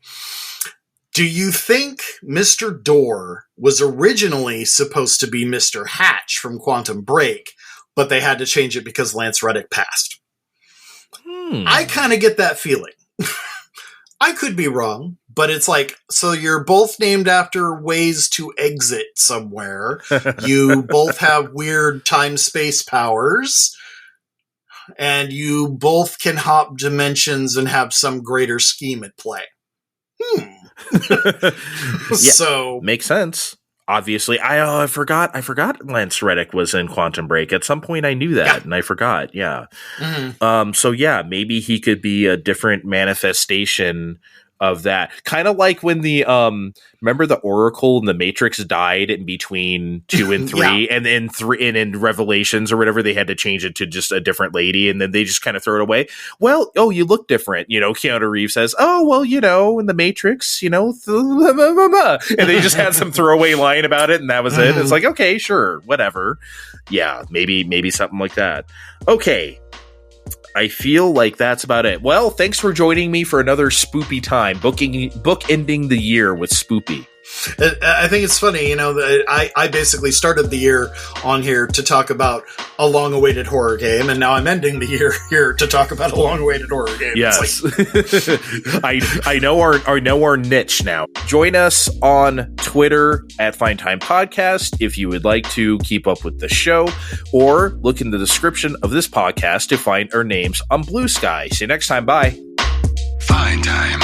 S3: Do you think Mr. Door was originally supposed to be Mr. Hatch from Quantum Break, but they had to change it because Lance Reddick passed? I kind of get that feeling. I could be wrong, but it's like, so you're both named after ways to exit somewhere. You both have weird time-space powers, and you both can hop dimensions and have some greater scheme at play. So
S1: makes sense. Obviously, I forgot Lance Reddick was in Quantum Break. At some point I knew that and I forgot. Yeah. Mm-hmm. So yeah, maybe he could be a different manifestation of that. Kind of like when the remember the Oracle in the Matrix died in between 2 and 3 and then 3 and in Revelations or whatever, they had to change it to just a different lady and then they just kind of throw it away. Well, you look different. Keanu Reeves says, oh, well, in the Matrix, and they just had some throwaway line about it and that was it. It's like, okay, sure, whatever. Yeah, maybe something like that. Okay. I feel like that's about it. Well, thanks for joining me for another spoopy time, bookending the year with spoopy.
S3: I think it's funny, I basically started the year on here to talk about a long-awaited horror game, and now I'm ending the year here to talk about a long-awaited horror game.
S1: Yes. Like I know our niche now. Join us on Twitter at Find Time Podcast if you would like to keep up with the show, or look in the description of this podcast to find our names on Blue Sky. See you next time. Bye.
S2: Find Time.